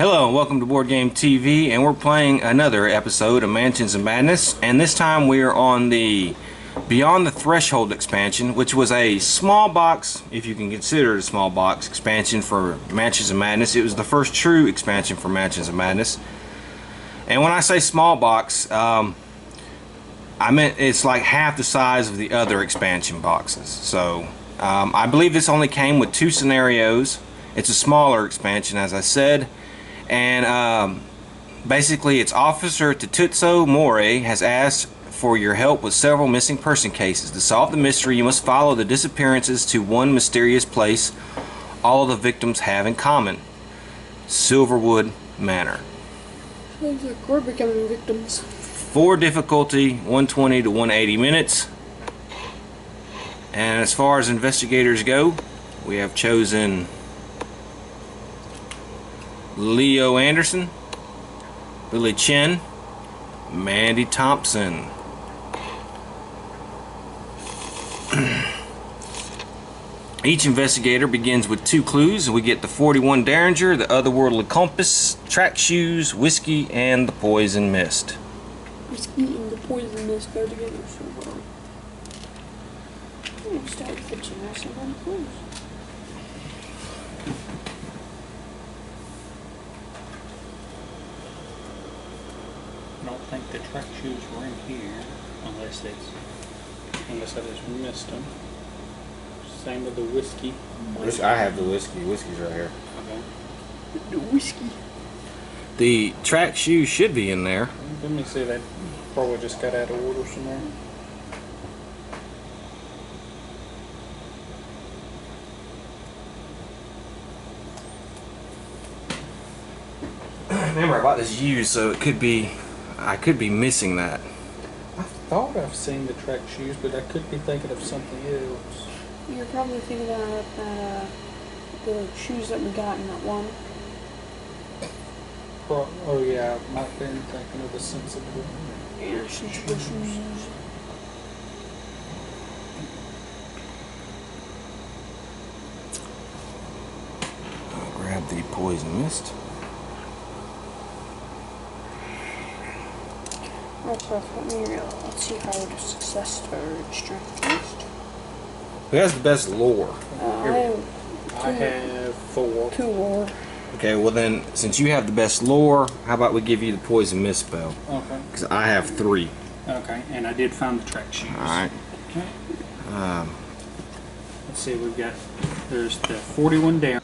Hello and welcome to Boardgame TV, and we're playing another episode of Mansions of Madness, and this time we are on the Beyond the Threshold expansion, which was a small box, if you can consider it a small box, expansion for Mansions of Madness. It was the first true expansion for Mansions of Madness. And when I say small box, I meant it's like half the size of the other expansion boxes. So I believe this only came with 2 scenarios. It's a smaller expansion, as I said. And basically, its Officer Tetsuo Mori has asked for your help with several missing person cases. To solve the mystery, you must follow the disappearances to one mysterious place all of the victims have in common: Silverwood Manor. Sounds like we're becoming victims. 4 difficulty, 120 to 180 minutes. And as far as investigators go, we have chosen Leo Anderson, Lily Chen, Mandy Thompson. Each investigator begins with 2 clues, and we get the 41 Derringer, the otherworldly compass, track shoes, whiskey, and the poison mist. Whiskey and the poison mist go together so well. I'm gonna start with the jazz and then clues. I don't think the track shoes were in here, unless I just missed them. Same with the whiskey. I have the whiskey. Whiskey's right here. Okay. The whiskey. The track shoes should be in there. Let me see, that probably just got out of order somewhere. Remember, I bought this used, so I could be missing that. I thought I've seen the track shoes, but I could be thinking of something else. You're probably thinking about the shoes that we got in that one. Oh yeah, I might have been thinking of the sensible. Yeah, sensible shoes. I'll grab the poison mist. Let's see how the success or strength is. Who has the best lore? I have 4. 2 lore. Okay, well then, since you have the best lore, how about we give you the poison mist spell? Okay. Because I have 3. Okay, and I did find the track shoes. Alright. Okay. Let's see, there's the 41 down.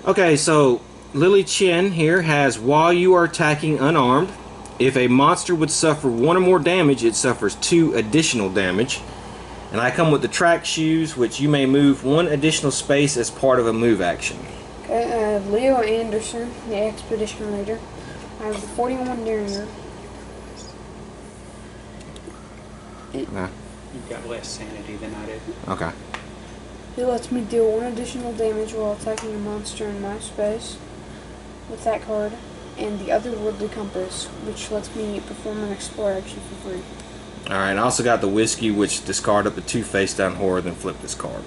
Okay, so Lily Chen here has, while you are attacking unarmed, if a monster would suffer 1 or more damage, it suffers 2 additional damage. And I come with the track shoes, which you may move 1 additional space as part of a move action. Okay, I have Leo Anderson, the expedition leader. I have the 41 Derringer. Okay. You've got less sanity than I did. Okay. It lets me deal 1 additional damage while attacking a monster in my space with that card, and the otherworldly compass, which lets me perform an explore action for free. Alright, I also got the whiskey, which discard up to 2 face down horror, then flip this card.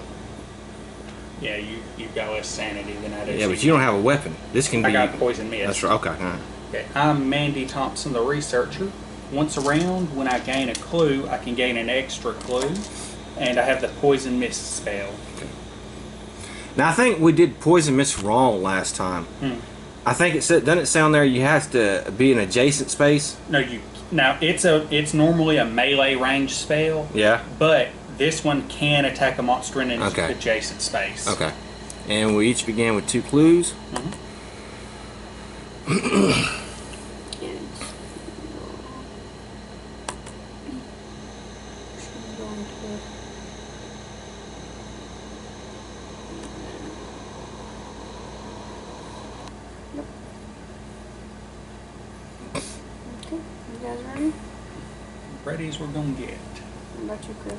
Yeah, you've got less sanity than I do. Yeah, but you don't have a weapon. This can be... I got poison mist. That's right, okay. Right. Okay, I'm Mandy Thompson, the researcher. Once around, when I gain a clue, I can gain an extra clue, and I have the poison mist spell. Okay. Now, I think we did poison mist wrong last time. I think it said, doesn't it sound there you have to be in adjacent space? No, now it's normally a melee range spell. Yeah. But this one can attack a monster in an adjacent space. Okay. And we each began with 2 clues. Okay, you guys ready? Ready as we're gonna get. What about you, Chris?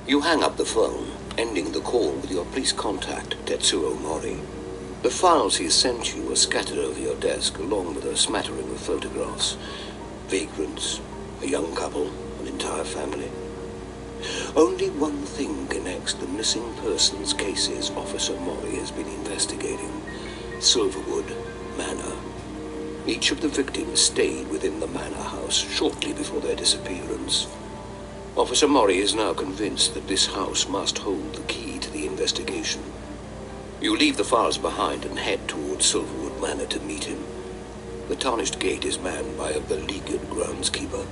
You hang up the phone, ending the call with your police contact, Tetsuo Mori. The files he sent you are scattered over your desk, along with a smattering of photographs. Vagrants, a young couple, an entire family. Only one thing connects the missing persons cases Officer Mori has been investigating. Silverwood Manor. Each of the victims stayed within the manor house shortly before their disappearance. Officer Mori is now convinced that this house must hold the key to the investigation. You leave the files behind and head towards Silverwood Manor to meet him. The tarnished gate is manned by a beleaguered groundskeeper.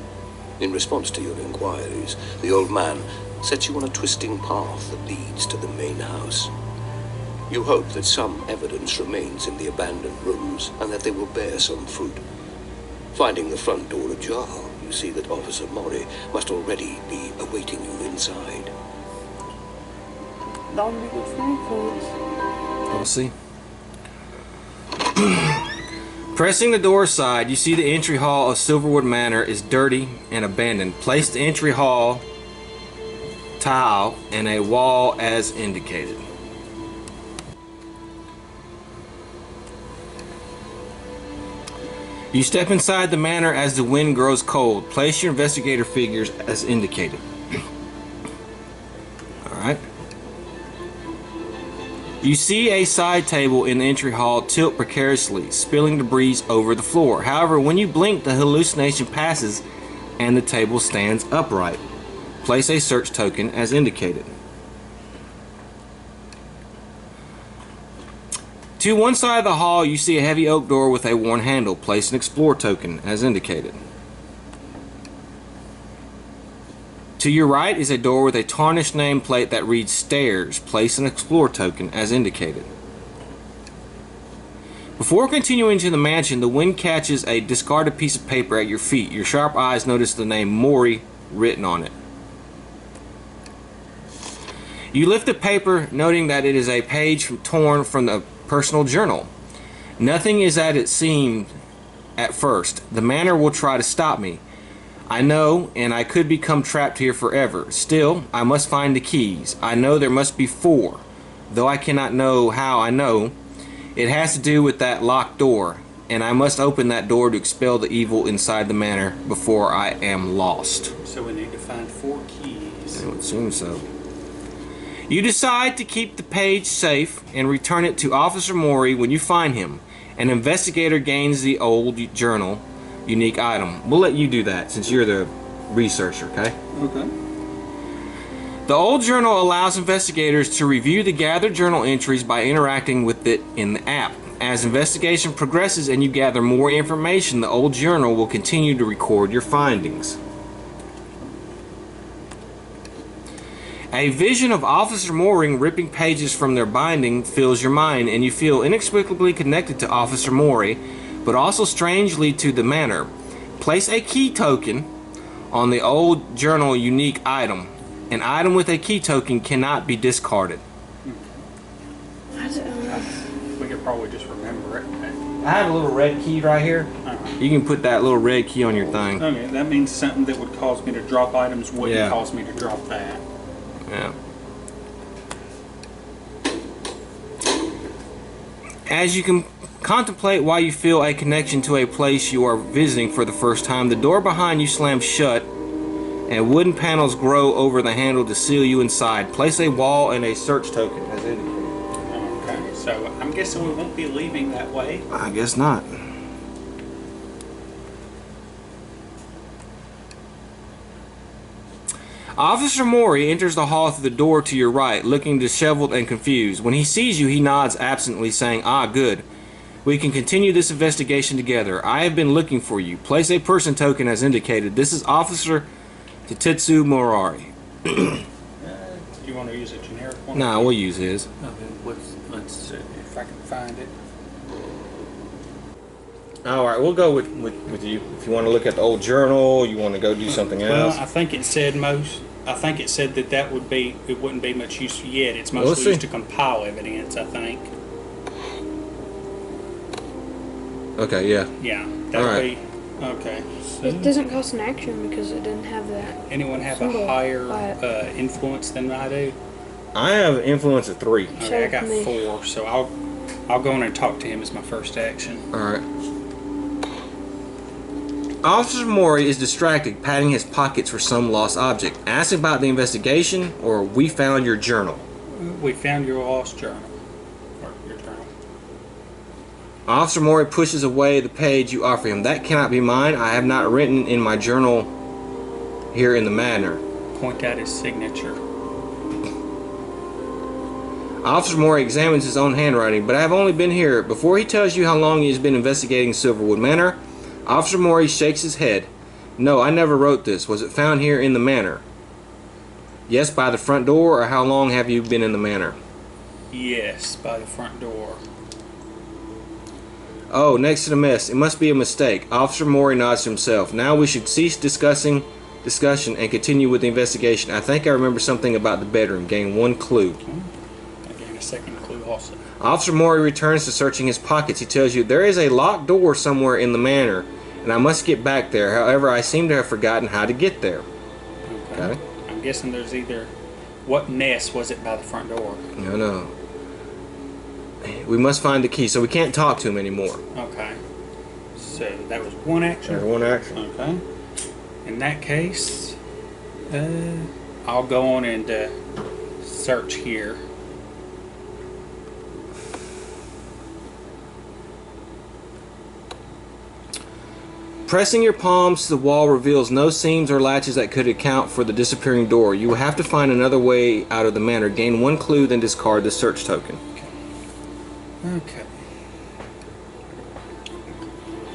In response to your inquiries, the old man sets you on a twisting path that leads to the main house. You hope that some evidence remains in the abandoned rooms and that they will bear some fruit. Finding the front door ajar, you see that Officer Mori must already be awaiting you inside. That would be good for influence. We'll see. Pressing the door aside, you see the entry hall of Silverwood Manor is dirty and abandoned. Place the entry hall tile in a wall as indicated. You step inside the manor as the wind grows cold. Place your investigator figures as indicated. Alright. You see a side table in the entry hall tilt precariously, spilling debris over the floor. However, when you blink, the hallucination passes and the table stands upright. Place a search token as indicated. To one side of the hall, you see a heavy oak door with a worn handle. Place an explore token as indicated. To your right is a door with a tarnished nameplate that reads stairs. Place an explore token as indicated. Before continuing to the mansion, the wind catches a discarded piece of paper at your feet. Your sharp eyes notice the name Mori written on it. You lift the paper, noting that it is a page torn from the personal journal. Nothing is as it seemed at first. The manor will try to stop me. I know, and I could become trapped here forever. Still, I must find the keys. I know there must be 4, though I cannot know how I know. It has to do with that locked door, and I must open that door to expel the evil inside the manor before I am lost. So we need to find 4 keys. It would seem so. You decide to keep the page safe and return it to Officer Mori when you find him. An investigator gains the old journal unique item. We'll let you do that since you're the researcher, okay? Okay. The old journal allows investigators to review the gathered journal entries by interacting with it in the app. As investigation progresses and you gather more information, the old journal will continue to record your findings. A vision of Officer Mori ripping pages from their binding fills your mind, and you feel inexplicably connected to Officer Mori, but also strangely to the manor. Place a key token on the old journal unique item. An item with a key token cannot be discarded. We could probably just remember it. I have a little red key right here. You can put that little red key on your thing. Okay, that means something that would cause me to drop items wouldn't cause me to drop that. Yeah. As you can contemplate why you feel a connection to a place you are visiting for the first time, the door behind you slams shut and wooden panels grow over the handle to seal you inside. Place a wall and a search token as indicated. Okay, so I'm guessing we won't be leaving that way. I guess not. Officer Mori enters the hall through the door to your right, looking disheveled and confused. When he sees you, he nods absently, saying, "Ah, good. We can continue this investigation together. I have been looking for you. Place a person token as indicated. This is Officer Tetsu Morari." Do you want to use a generic one? Nah, we'll use his. Okay, let's see if I can find it. Alright, we'll go with you. If you want to look at the old journal, you want to go do something else. Well, I think it said that would be, it wouldn't be much use yet. It's mostly used to compile evidence, I think. Okay, yeah. Yeah, that would be, okay. It doesn't cost an action because it didn't have that. Anyone have symbol a higher by it. influence than I do? I have influence of 3. Okay, I got me. 4, so I'll go in and talk to him as my first action. Alright. Officer Mori is distracted, patting his pockets for some lost object. Ask about the investigation, or we found your journal. We found your lost journal. Or your journal. Officer Mori pushes away the page you offer him. That cannot be mine. I have not written in my journal here in the manor. Point out his signature. Officer Mori examines his own handwriting, but I have only been here. Before he tells you how long he has been investigating Silverwood Manor, Officer Mori shakes his head. No, I never wrote this. Was it found here in the manor? Yes, by the front door, or how long have you been in the manor? Yes, by the front door. Oh, next to the mess. It must be a mistake. Officer Mori nods to himself. Now we should cease discussion and continue with the investigation. I think I remember something about the bedroom. Gain one clue. I gained a second clue also. Officer Mori returns to searching his pockets. He tells you there is a locked door somewhere in the manor, and I must get back there. However, I seem to have forgotten how to get there. Okay. I'm guessing there's either... What nest was it by the front door? No. We must find the key, so we can't talk to him anymore. Okay. So that was one action? There's one action. Okay. In that case, I'll go on and search here. Pressing your palms to the wall reveals no seams or latches that could account for the disappearing door. You will have to find another way out of the manor. Gain one clue, then discard the search token. Okay.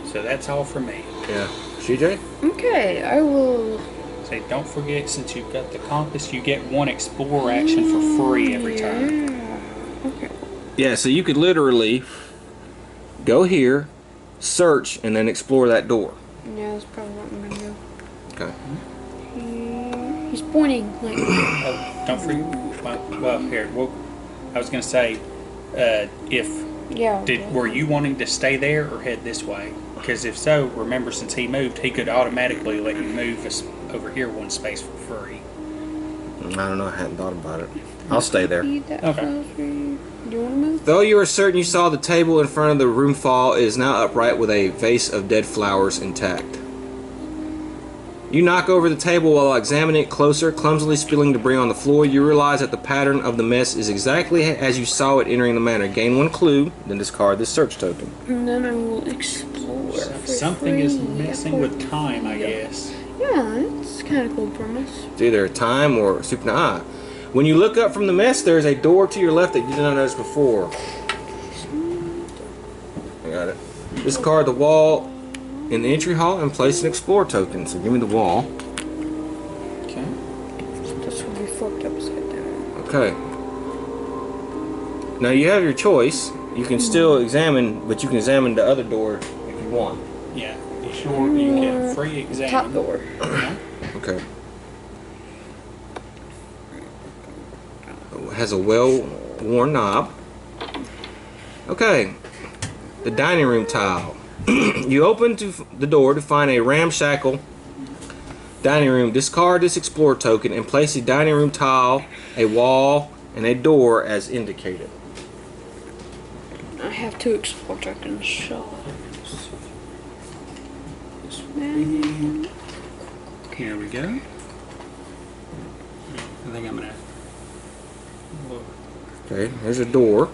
So that's all for me. Yeah. CJ? Okay, I will. Say, don't forget, since you've got the compass, you get one explore action for free every turn. Okay. Yeah, so you could literally go here, search, and then explore that door. Yeah, that's probably what I'm gonna do. Okay. He's pointing like. Oh, don't forget. Well, here. Well, I was gonna say, if Yeah. were you wanting to stay there or head this way? Because if so, remember, since he moved, he could automatically let you move us over here one space for free. I don't know. I hadn't thought about it. I'll stay there. Okay. Do you want to move? Though you are certain you saw the table in front of the room fall, it is now upright with a vase of dead flowers intact. You knock over the table while examining it closer, clumsily spilling debris on the floor. You realize that the pattern of the mess is exactly as you saw it entering the manor. Gain one clue, then discard this search token. And then I will explore. For Something free. is messing with time, I guess. Yeah, it's kind of cool premise. It's either time or super. When you look up from the mess, there is a door to your left that you did not notice before. I got it. Discard the wall in the entry hall and place an explore token. So give me the wall. Okay. This will be flipped upside down. Okay. Now you have your choice. You can still examine, but you can examine the other door if you want. Yeah. You sure you can free examine? Top door. Yeah. Okay. It has a well-worn knob. Okay. The dining room tile. You open the door to find a ramshackle dining room. Discard this explore token and place the dining room tile, a wall, and a door as indicated. I have 2 explore tokens, so. Here we go. I think I'm gonna. Okay, there's a door.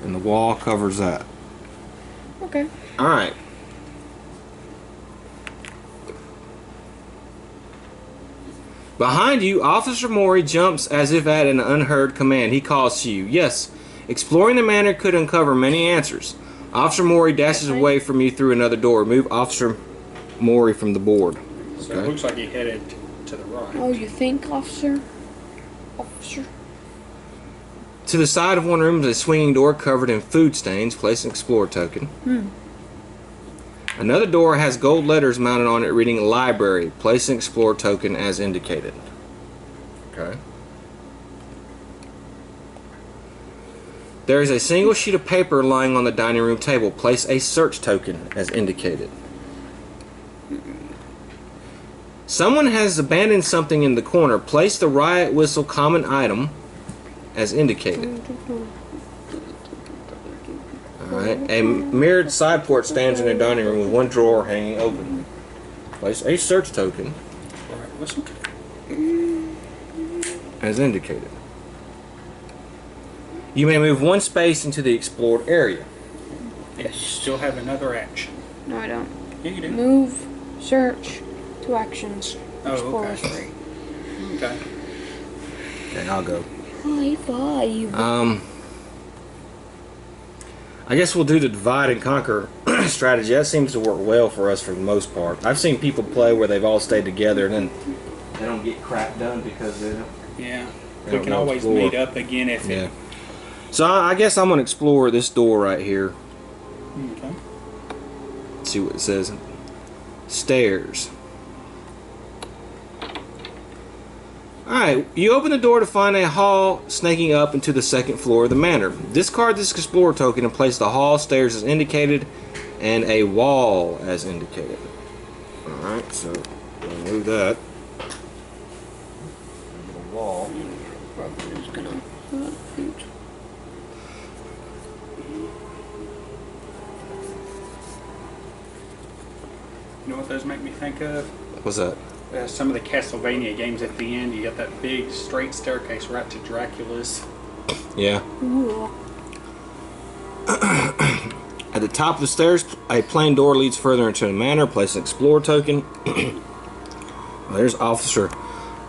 And the wall covers that. Okay. Alright. Behind you, Officer Mori jumps as if at an unheard command. He calls to you. Yes, exploring the manor could uncover many answers. Officer Mori dashes away from you through another door. Move Officer Mori from the board. So it looks like he headed to the right. Oh, you think, officer? Officer? To the side of one room is a swinging door covered in food stains. Place an explore token. Another door has gold letters mounted on it reading library. Place an explore token as indicated. Okay. There is a single sheet of paper lying on the dining room table. Place a search token as indicated. Someone has abandoned something in the corner. Place the riot whistle common item as indicated. Alright, a mirrored side port stands in the dining room with one drawer hanging open. Place a search token Alright, whistle. as indicated. You may move one space into the explored area. Yes. You still have another action. No, I don't. Yeah, you do. Move, search, 2 actions. Oh, Explore okay. 3. Okay. Okay, I'll go. High 5. I guess we'll do the divide and conquer strategy. That seems to work well for us for the most part. I've seen people play where they've all stayed together and then they don't get crap done because they don't. Yeah. They We don't can know always explore. meet up again if Yeah. it. So I guess I'm gonna explore this door right here. Okay. See what it says. Stairs. Alright, you open the door to find a hall snaking up into the second floor of the manor. Discard this explorer token and place the hall stairs as indicated and a wall as indicated. Alright, so we'll move that. A wall. Probably just gonna. You know what those make me think of? What's that? Some of the Castlevania games at the end, you got that big straight staircase right to Dracula's. Yeah. Ooh. At the top of the stairs, a plain door leads further into the manor. Place an explorer token. There's Officer.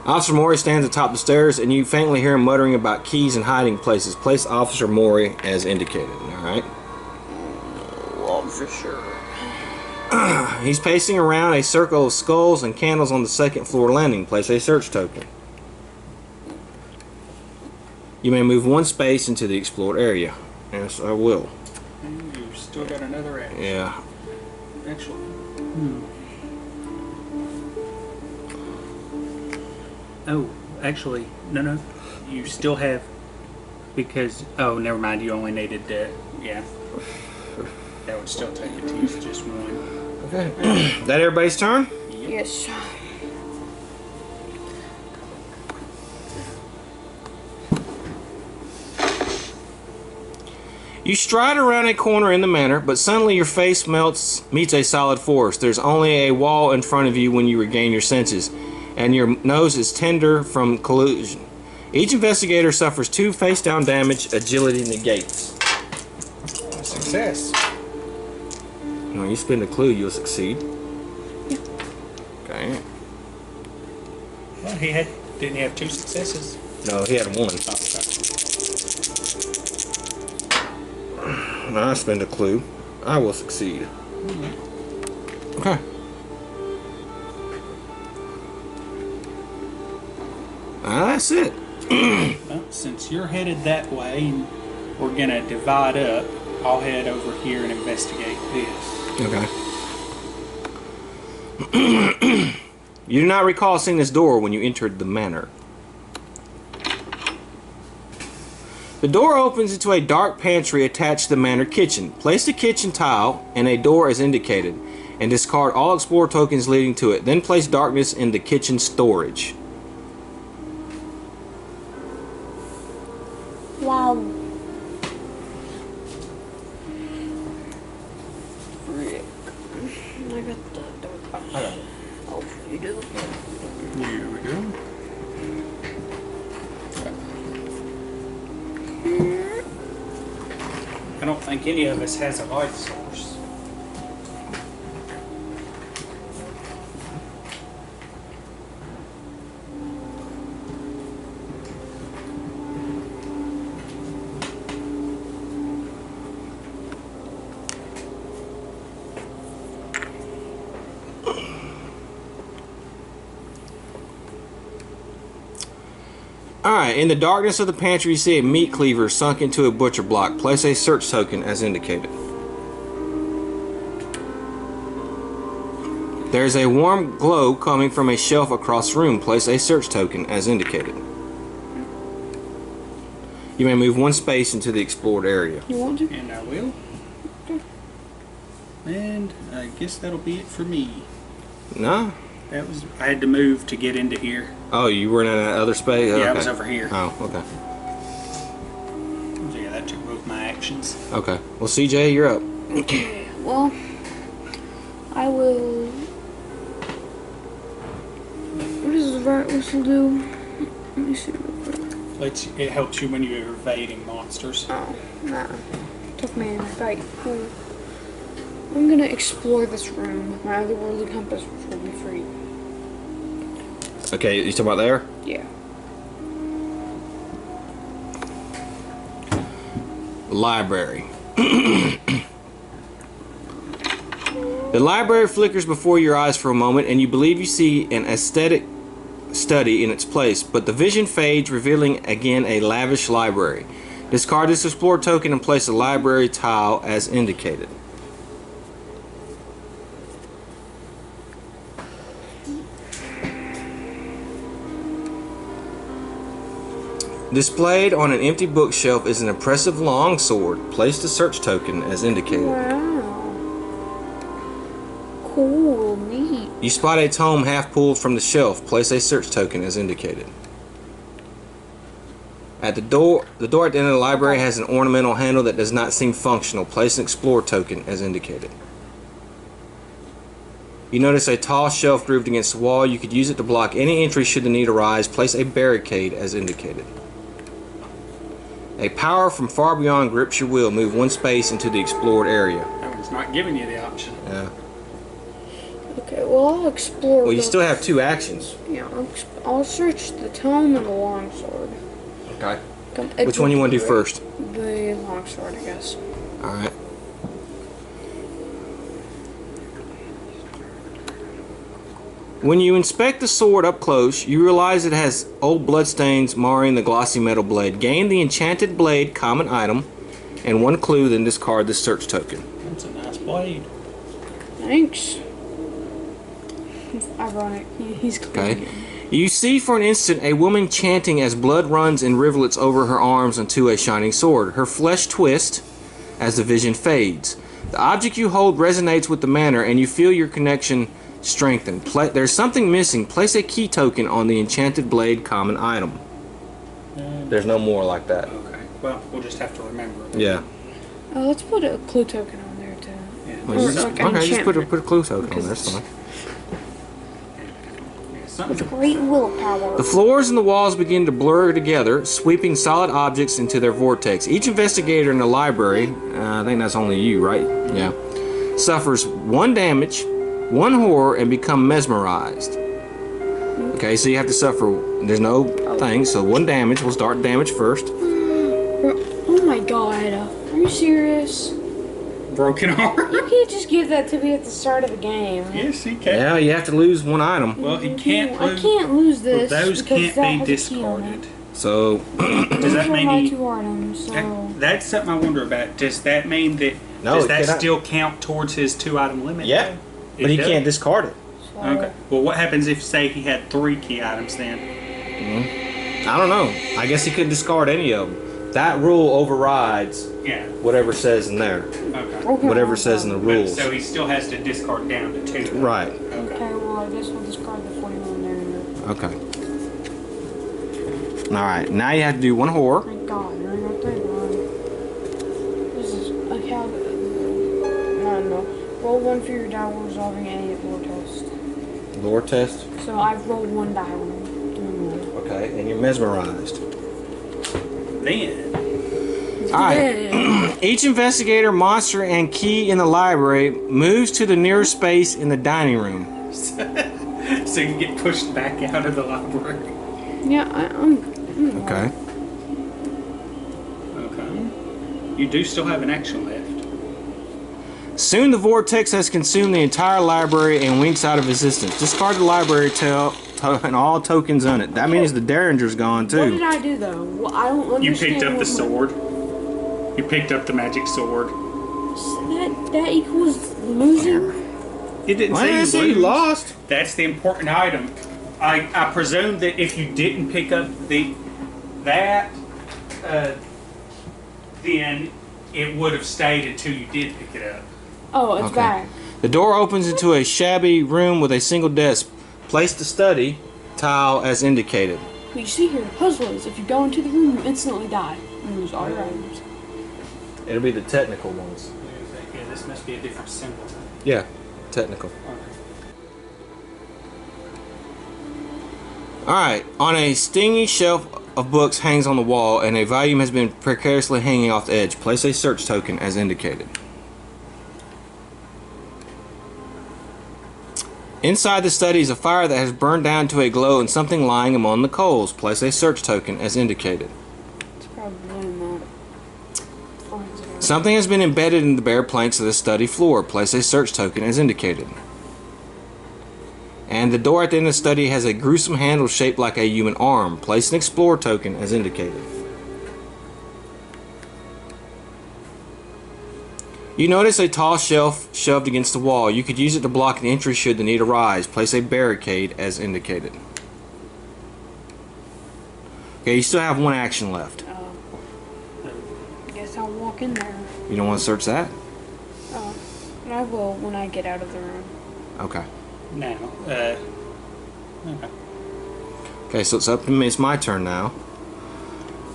Officer Mori stands atop the stairs, and you faintly hear him muttering about keys and hiding places. Place Officer Mori as indicated. Alright. Officer. He's pacing around a circle of skulls and candles on the second floor landing. Place a search token. You may move one space into the explored area. Yes, I will. And you've still got another action. Yeah. Actually. Oh, actually, no. You still have, because, oh, never mind, you only needed, yeah. That would still take it to use just one. Okay. That everybody's turn? Yes. You stride around a corner in the manor, but suddenly your face meets a solid forest. There's only a wall in front of you when you regain your senses, and your nose is tender from collusion. Each investigator suffers 2 face-down damage. Agility negates. Success. When you spend a clue, you'll succeed. Okay. Well, didn't he have 2 successes? No, he had 1. Oh, When I spend a clue, I will succeed. Okay. That's it. Well, since you're headed that way, and we're gonna divide up, I'll head over here and investigate this. Okay. You do not recall seeing this door when you entered the manor. The door opens into a dark pantry attached to the manor kitchen. Place the kitchen tile in a door as indicated and discard all explorer tokens leading to it. Then place darkness in the kitchen storage. Wow. Frick. I got the dark. I got it. Oh, you do? Here we go. I don't think any of us has a light source. Alright, in the darkness of the pantry you see a meat cleaver sunk into a butcher block. Place a search token as indicated. There is a warm glow coming from a shelf across the room. Place a search token as indicated. You may move one space into the explored area. You want to? And I will. And I guess that'll be it for me. No? I had to move to get into here. Oh, you were in that other space? Yeah, Okay. I was over here. Oh, okay. So yeah, that took both my actions. actions. Okay. Well, CJ, you're up. Okay, well, I will. What does the right whistle do? Let me see real quick. It helps you when you're evading monsters. Oh, nah. Tough man, fight. Cool. I'm gonna explore this room with my otherworldly compass, which will be free. Okay, you talking about there? Yeah. Library. The library flickers before your eyes for a moment, and you believe you see an aesthetic study in its place, but the vision fades, revealing again a lavish library. Discard this Explore token and place a library tile as indicated. Displayed on an empty bookshelf is an impressive long sword. Place the search token as indicated. Wow. Cool, neat. You spot a tome half pulled from the shelf. Place a search token as indicated. At the door at the end of the library has an ornamental handle that does not seem functional. Place an Explore token as indicated. You notice a tall shelf grooved against the wall. You could use it to block any entry should the need arise. Place a barricade as indicated. A power from far beyond grips your will. Move one space into the explored area. That one's not giving you the option. Yeah. Okay, well, I'll explore. Well, you still have two actions. Yeah, I'll search the tome and the longsword. Okay. Which one you want to do first? The longsword, I guess. Alright. When you inspect the sword up close, you realize it has old bloodstains marring the glossy metal blade. Gain the enchanted blade common item and one clue, then discard the search token. That's a nice blade. Thanks. Ironic. He's clean. Okay. You see for an instant a woman chanting as blood runs in rivulets over her arms onto a shining sword. Her flesh twists as the vision fades. The object you hold resonates with the manor and you feel your connection strengthen. There's something missing. Place a key token on the enchanted blade common item. There's no more like that. Okay. Well, we'll just have to remember it. Yeah. Let's put a clue token on there too. Yeah. Well, Or just, like an okay, just put a enchantment. clue token on Because there. That's fine. Something. Great willpower. The floors and the walls begin to blur together, sweeping solid objects into their vortex. Each investigator in the library, I think that's only you, right? Yeah. Suffers one damage, one horror, and become mesmerized. Okay, so you have to suffer. There's no thing, so one damage. We'll start damage first. Oh my god. Are you serious? Broken arm. You can't just give that to me at the start of the game. Yes, he can. Yeah, you have to lose one item. Well, he can't I lose. can't lose this. Well, those because can't that be has a key on it. discarded. So, Does that Those are mean my he? two items, so... That's something I wonder about. Does that mean that? No, does it that cannot. still count towards his 2-item limit? yeah, It but he does? can't discard it. so- Okay. Well, what happens if, say, he had 3 key items then? I don't know. I guess he couldn't discard any of them. That rule overrides Yeah. whatever says in there. Okay. Okay, Whatever says in the But, rules. so he still has to discard down to 2. Right. Okay, well, I guess we'll discard the 41 there and then. Okay. Alright, now you have to do one horror. Thank God, there ain't no thing wrong. This is a how. No. Roll 1 for your die while resolving any lore test. Lore test. So I've rolled 1 die when I'm doing one. Okay, and you're mesmerized. Then. Alright. Each investigator, monster, and key in the library moves to the nearest space in the dining room. So you get pushed back out of the library. Yeah, I'm Okay. Okay. You do still have an action left. Soon the vortex has consumed the entire library and winks out of existence. Discard the library and all tokens on it. That means the Derringer's gone What did too. I do though? Well, I don't understand. You picked up the what- sword. You picked up the magic sword. That equals losing? It didn't Why did I say say you you lose. lost? That's the important item. I presume that if you didn't pick up then it would have stayed until you did pick it up. Oh, it's Okay. back. The door opens into a shabby room with a single desk. Place the study tile as indicated. What you see here, the puzzle is if you go into the room, you instantly die. You lose all your items. It'll be the technical ones. Yeah, this must be a different symbol. Yeah, technical. Alright, on a stingy shelf of books hangs on the wall and a volume has been precariously hanging off the edge. Place a search token as indicated. Inside the study is a fire that has burned down to a glow and something lying among the coals. Place a search token as indicated. It's probably in that. Something has been embedded in the bare planks of the study floor. Place a search token as indicated. And the door at the end of the study has a gruesome handle shaped like a human arm. Place an explore token as indicated. You notice a tall shelf shoved against the wall. You could use it to block an entry should the need arise. Place a barricade as indicated. Okay, you still have one action left. I guess I'll walk in there. You don't want to search that? I will when I get out of the room. Okay. Now, okay. Okay, so it's up to me. It's my turn now.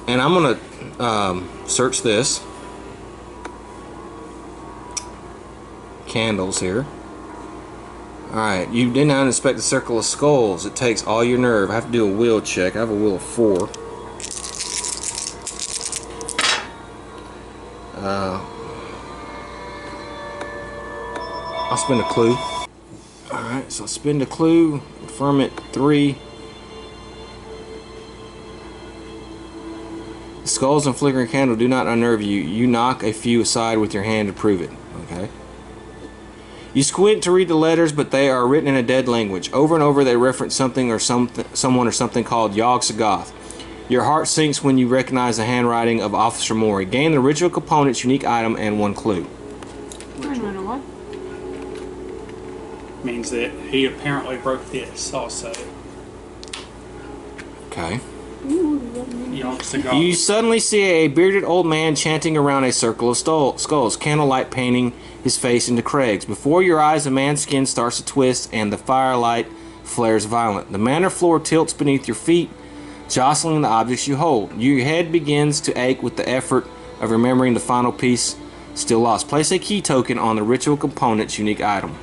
And I'm going to search this. Candles here. Alright, you did not inspect the circle of skulls. It takes all your nerve. I have to do a will check. I have a will of 4. I'll spend a clue. Alright, so I'll spend a clue. Confirm it. 3. The skulls and flickering candle do not unnerve you. You knock a few aside with your hand to prove it. Okay. You squint to read the letters, but they are written in a dead language. Over and over they reference something or someone or something called Yog Sagoth. Your heart sinks when you recognize the handwriting of Officer Mori. Gain the ritual component's unique item and 1 clue. Wait a minute, what? Means that he apparently broke this also. Okay. Young cigar. You suddenly see a bearded old man chanting around a circle of skulls, candlelight painting his face into Craig's. Before your eyes, a man's skin starts to twist and the firelight flares violent. The manor floor tilts beneath your feet, jostling the objects you hold. Your head begins to ache with the effort of remembering the final piece still lost. Place a key token on the ritual component's unique item.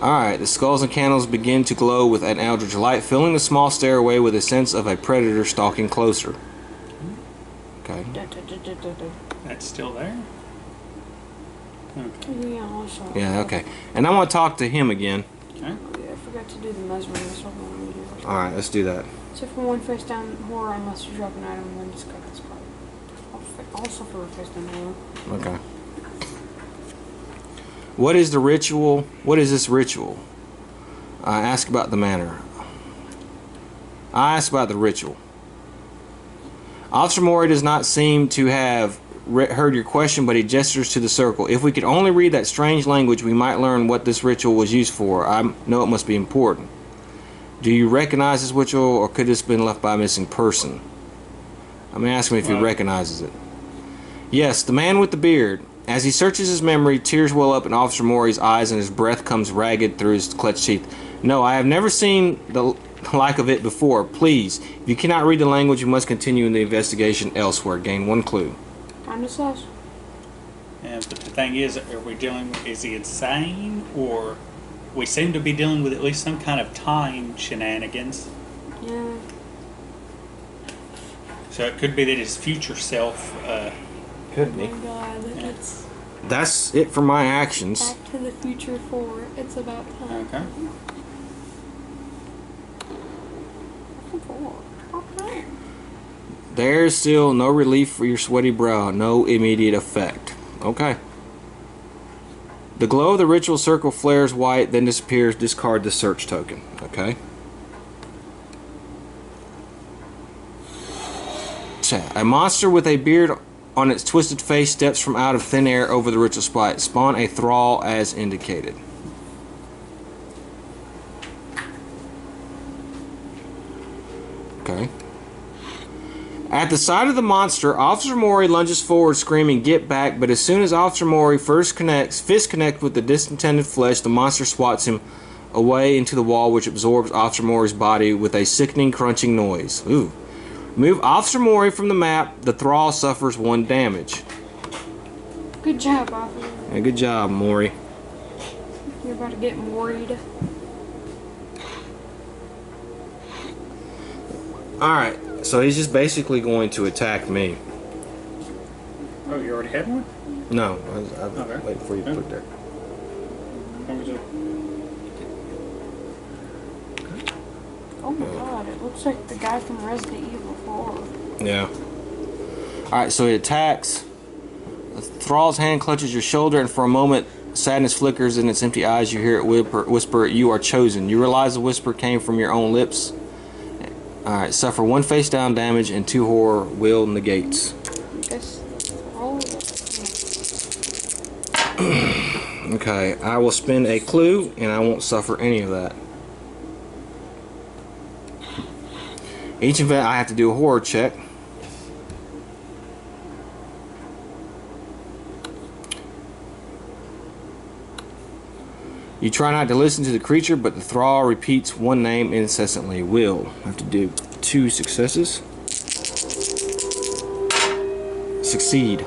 Alright, the skulls and candles begin to glow with an eldritch light, filling the small stairway with a sense of a predator stalking closer. Okay. That's still there? Okay. Yeah, also. Yeah, okay. And I want to talk to him again. Okay. Yeah, I forgot to do the mesmerism. Alright, let's do that. So for one face down horror, I must drop an item and then discard this card. Also for a face down horror. Okay. What is the ritual? What is this ritual? Ask about the manor. I ask about the ritual. Officer Mori does not seem to have heard your question, but he gestures to the circle. If we could only read that strange language, we might learn what this ritual was used for. I know it must be important. Do you recognize this ritual, or could this have been left by a missing person? I'm asking him if he recognizes it. Yes, the man with the beard. As he searches his memory, tears well up in Officer Mori's eyes and his breath comes ragged through his clenched teeth. No, I have never seen the like of it before. Please, if you cannot read the language, you must continue in the investigation elsewhere. Gain 1 clue. Kinda sus. Yeah, but the thing is, are we dealing with, is he insane, or we seem to be dealing with at least some kind of time shenanigans? Yeah. So it could be that his future self, Could Oh my god, it's That's it for my actions. Back to the Future 4. It's about time. okay. Okay. There's still no relief for your sweaty brow, no immediate effect. Okay. The glow of the ritual circle flares white, then disappears. Discard the search token. Okay. A monster with a beard on its twisted face steps from out of thin air over the ritual spot. Spawn a thrall as indicated. Okay. At the sight of the monster, Officer Mori lunges forward screaming, "Get back!" But as soon as Officer Mori fist connects with the discontented flesh, the monster swats him away into the wall, which absorbs Officer Maury's body with a sickening, crunching noise. Ooh. Move Officer Maury from the map. The thrall suffers 1 damage. Good job, officer. Yeah, good job, Maury. You're about to get worried. Alright, so he's just basically going to attack me. Oh, you already had one? No, I was Okay. waiting for you to put it there. Oh my god, it looks like the guy from Resident Evil 4. Yeah. Alright, so he attacks. The thrall's hand clutches your shoulder, and for a moment, sadness flickers in its empty eyes. You hear it whisper, "You are chosen." You realize the whisper came from your own lips. Alright, suffer 1 face down damage and 2 horror will negates. I guess all of it. Okay, I will spend a clue, and I won't suffer any of that. Each event I have to do a horror check. You try not to listen to the creature, but the thrall repeats 1 name incessantly. Will. I have to do 2 successes. Succeed.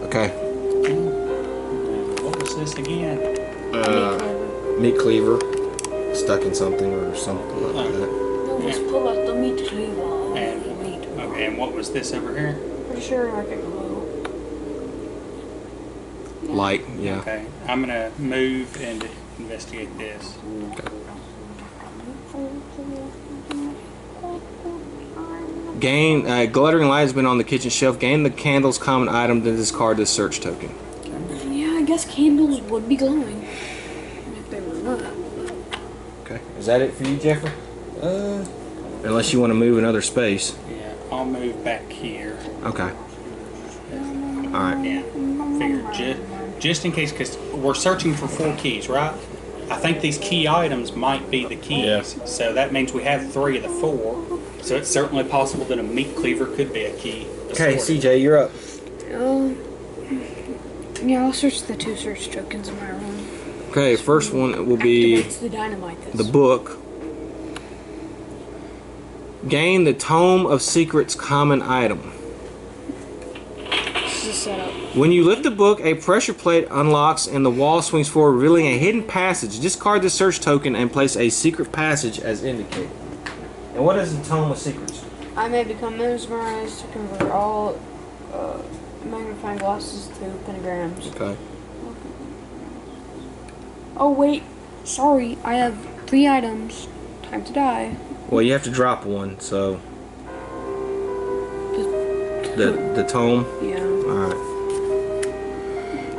Okay. What was this again? Meat cleaver. Stuck in something or something like that. No, let's pull out the meat cleaver. And, okay, and what was this over here? Pretty sure like a glue. Light, yeah. Okay, I'm gonna move and investigate this. Gain, glittering light has been on the kitchen shelf. Gain the candle's common item, then discard this search token. Yeah, I guess candles would be glowing. If they were not. Okay. Is that it for you, Jeffrey? Unless you want to move another space. Yeah, I'll move back here. Okay. Alright. Yeah, figured just in case, because we're searching for 4 keys, right? I think these key items might be the keys. Yeah. So that means we have 3 of the 4. So it's certainly possible that a meat cleaver could be a key. Okay, CJ, you're up. Yeah, I'll search the 2 search tokens in my room. Okay, first one will be Activates the dynamite. the book. Gain the Tome of Secrets common item. This is a setup. When you lift the book, a pressure plate unlocks and the wall swings forward, revealing a hidden passage. Discard the search token and place a secret passage as indicated. And what is the Tome of Secrets? I may become mesmerized to convert all magnifying glasses to pentagrams. Okay. Oh wait, sorry, I have 3 items. Time to die. Well, you have to drop one, so the tome. Yeah. All right.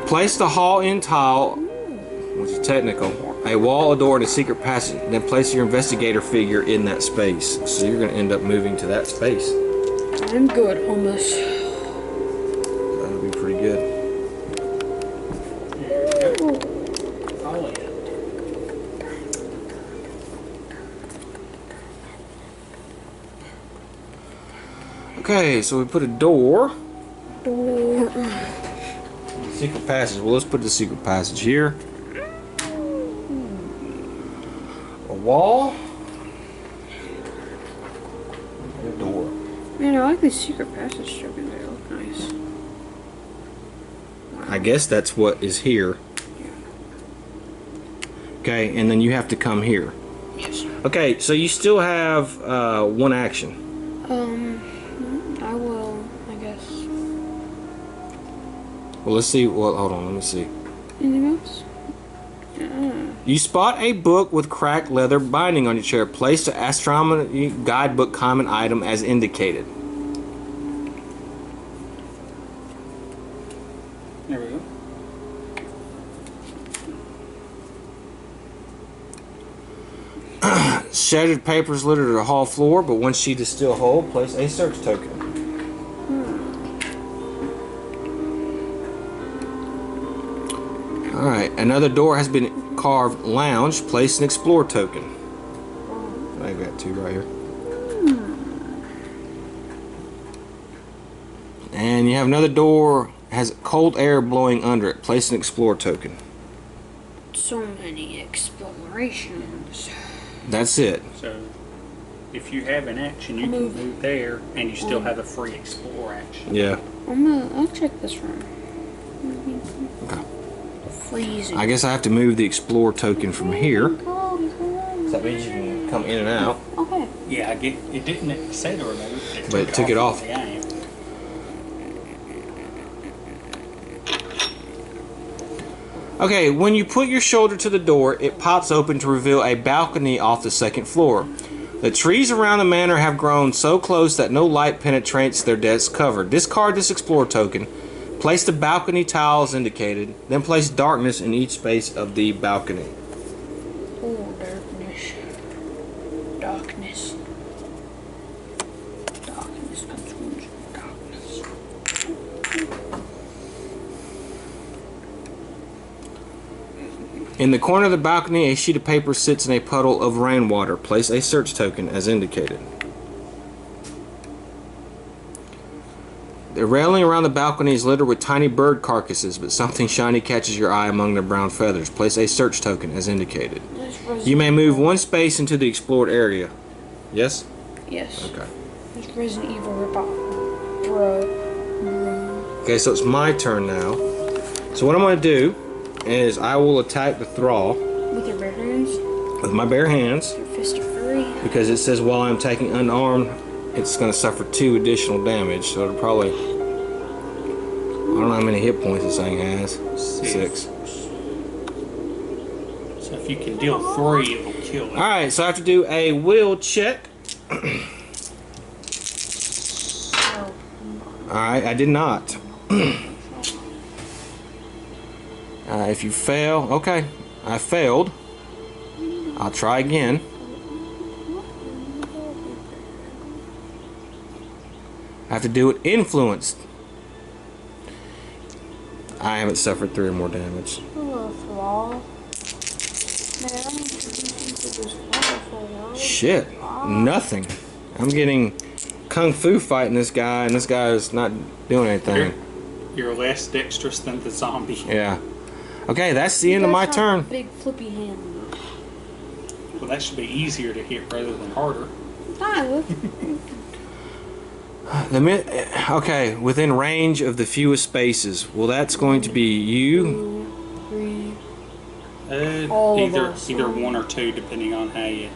Place the hall-in tile, which is technical, a wall, a door, and a secret passage. Then place your investigator figure in that space. So you're going to end up moving to that space. I'm good, homeless. That'll be pretty good. Okay, so we put a door. Secret passage. Well, let's put the secret passage here. A wall. And a door. Man, I like these secret passage tokens. They look nice. I guess that's what is here. Okay, and then you have to come here. Yes. Okay, so you still have 1 action. I will, I guess. Well, let's see. Well, hold on. Let me see. Anything else? You spot a book with cracked leather binding on your chair. Place the astronomy guidebook common item as indicated. There we go. Shattered papers littered the hall floor, but one sheet is still whole. Place a search token. Alright, another door has been carved. Lounge. Place an explore token. I got 2 right here. And And you have another door, has cold air blowing under it. Place an explore token. So many explorations. That's it. So, if you have an action, you can move there, and you still have a free explore action. Yeah. I'll check this room. Okay. Freezing. I guess I have to move the explore token from here. Oh, So that means you can come in and out. okay. Yeah, it didn't say to remove it, But it took it off. The game. Okay, when you put your shoulder to the door, it pops open to reveal a balcony off the second floor. The trees around the manor have grown so close that no light penetrates their dense cover. Discard this explore token. Place the balcony tiles indicated. Then place darkness in each space of the balcony. Oh, darkness. Darkness. Darkness consumes darkness. In the corner of the balcony, a sheet of paper sits in a puddle of rainwater. Place a search token as indicated. The railing around the balcony is littered with tiny bird carcasses, but something shiny catches your eye among their brown feathers. Place a search token as indicated. You may move one space into the explored area. Yes? Yes. Okay. There's Resident Evil ripoff. Bruh. Okay, so it's my turn now. So what I'm going to do is I will attack the thrall With your bare hands? with my bare hands, Your fist of fury? because it says while I'm taking unarmed, it's going to suffer 2 additional damage, so it'll probably... I don't know how many hit points this thing has. 6. So if you can deal 3, it will kill it. Alright, so I have to do a will check. Alright, I did not. If you fail... Okay, I failed. I'll try again. I have to do it influenced. I haven't suffered 3 or more damage. Oh, thrall. Man, I don't think this wonderful. Shit, nothing. I'm getting kung fu fighting this guy, and this guy is not doing anything. You're less dexterous than the zombie. Yeah. Okay, that's the end of my turn. Big flippy hand. Well, that should be easier to hit rather than harder. Okay, within range of the fewest spaces. Well, that's going to be you. 2, 3. All of us. Either 1 or 2, depending on how you.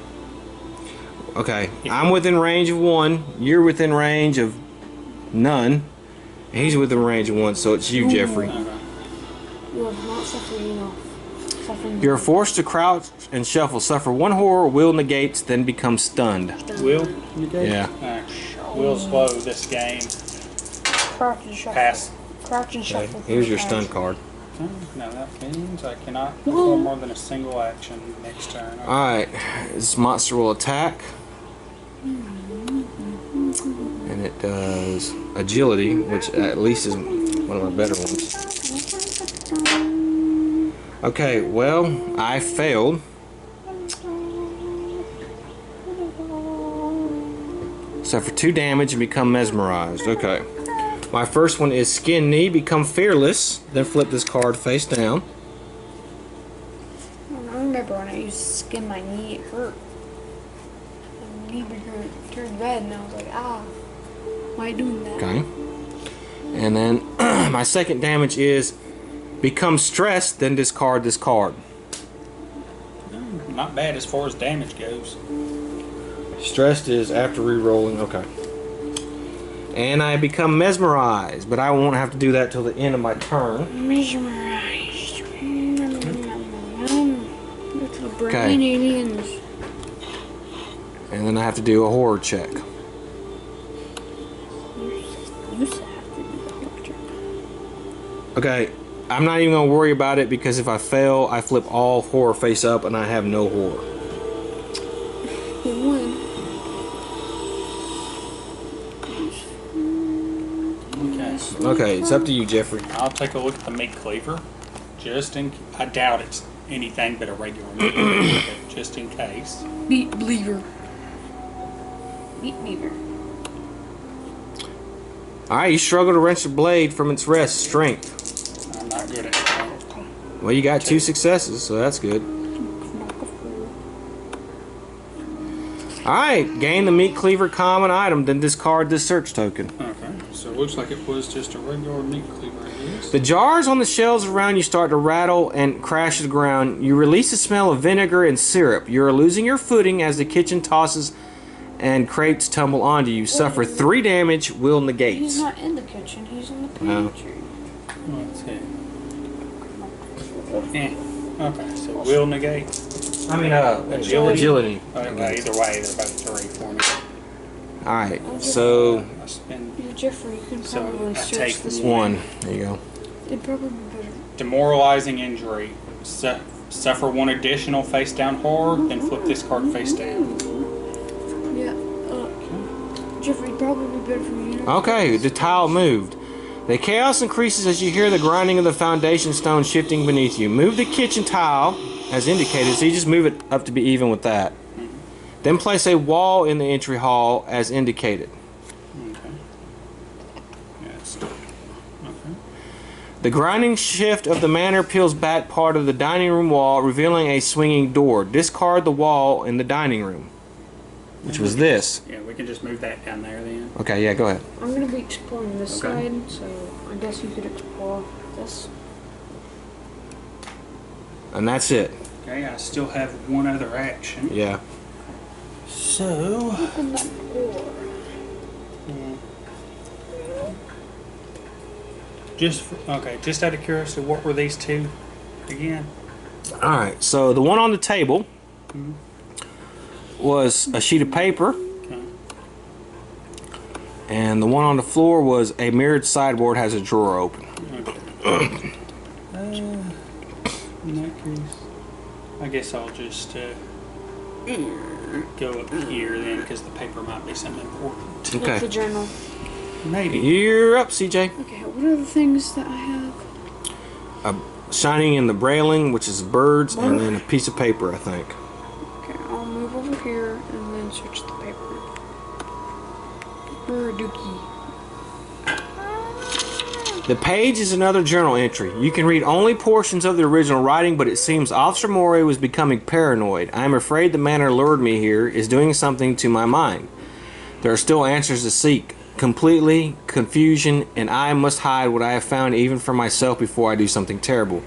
Okay, I'm within range of 1. You're within range of none. He's within range of 1, so it's you, Jeffrey. Okay. You have not suffered enough. You're forced to crouch and shuffle. Suffer 1 horror. Will negates, then become stunned. Will negate? Yeah. We'll slow this game. Crouch and shuffle. Pass. Crouch and Okay, shuffle. here's your stun card. No, that means I cannot perform more than a single action next turn. Alright, this monster will attack. And it does agility, which at least is one of my better ones. Okay, well, I failed. Suffer 2 damage and become mesmerized. Okay. My first one is skin knee, become fearless. Then flip this card face down. I remember when I used to skin my knee, it hurt. My knee turned red, and I was like, ah, why are you doing that? Okay. And then my second damage is become stressed, then discard this card. Not bad as far as damage goes. Stressed is after re-rolling. Okay. And I become mesmerized, but I won't have to do that till the end of my turn. Mesmerized. Little brain Okay. aliens. And then I have to do a horror check. You used to have to do that, doctor. Okay. I'm not even going to worry about it because if I fail, I flip all horror face up and I have no horror. You won. Okay. Okay, it's up to you, Jeffrey. I'll take a look at the meat cleaver. I doubt it's anything but a regular meat cleaver, but just in case. Meat beaver. Meat beaver. Alright, you struggle to wrench the blade from its rest. Strength. I'm not good at that. Well, you got 2 successes, so that's good. Alright, gain the meat cleaver common item, then discard this search token. Okay, so it looks like it was just a regular meat cleaver, I guess. The jars on the shelves around you start to rattle and crash to the ground. You release the smell of vinegar and syrup. You are losing your footing as the kitchen tosses and crates tumble onto you. Suffer 3 damage, will negate. He's not in the kitchen, he's in the pantry. Let's see. Okay, so will negate. I mean, Agility. agility. Either way, they're both 3 for me. Alright, so I spend Yeah, Jeffrey, you can So, probably I search take this 1. There you go. It'd probably be better. demoralizing injury. Suffer 1 additional face down horror, then flip this card face down. Yeah, Jeffrey, it'd probably be better for you. Okay, the tile moved. The chaos increases as you hear the grinding of the foundation stone shifting beneath you. Move the kitchen tile as indicated, so you just move it up to be even with that. Then place a wall in the entry hall as indicated. Okay. Yeah, it's okay. The grinding shift of the manor peels back part of the dining room wall, revealing a swinging door. Discard the wall in the dining room, which was this. Yeah, we can just move that down there then. Okay, yeah, go ahead. I'm gonna be exploring this Okay. side, so I guess you could explore this. And that's it. Okay, I still have 1 other action. Yeah. So, Open that door. just out of curiosity, what were these 2 again? Alright, so the one on the table was a sheet of paper. Okay. And the one on the floor was a mirrored sideboard, has a drawer open. Okay. In that case, I guess I'll just go up here then, because the paper might be something important. Like the Okay. journal. Maybe. You're up, CJ. Okay, what are the things that I have? Shining in the brailing, which is birds, and then a piece of paper, I think. Okay, I'll move over here and then search the paper. Dookie. The page is another journal entry. You can read only portions of the original writing, but it seems Officer Mori was becoming paranoid. I am afraid the manor lured me here is doing something to my mind. There are still answers to seek. Completely confusion, and I must hide what I have found even from myself before I do something terrible.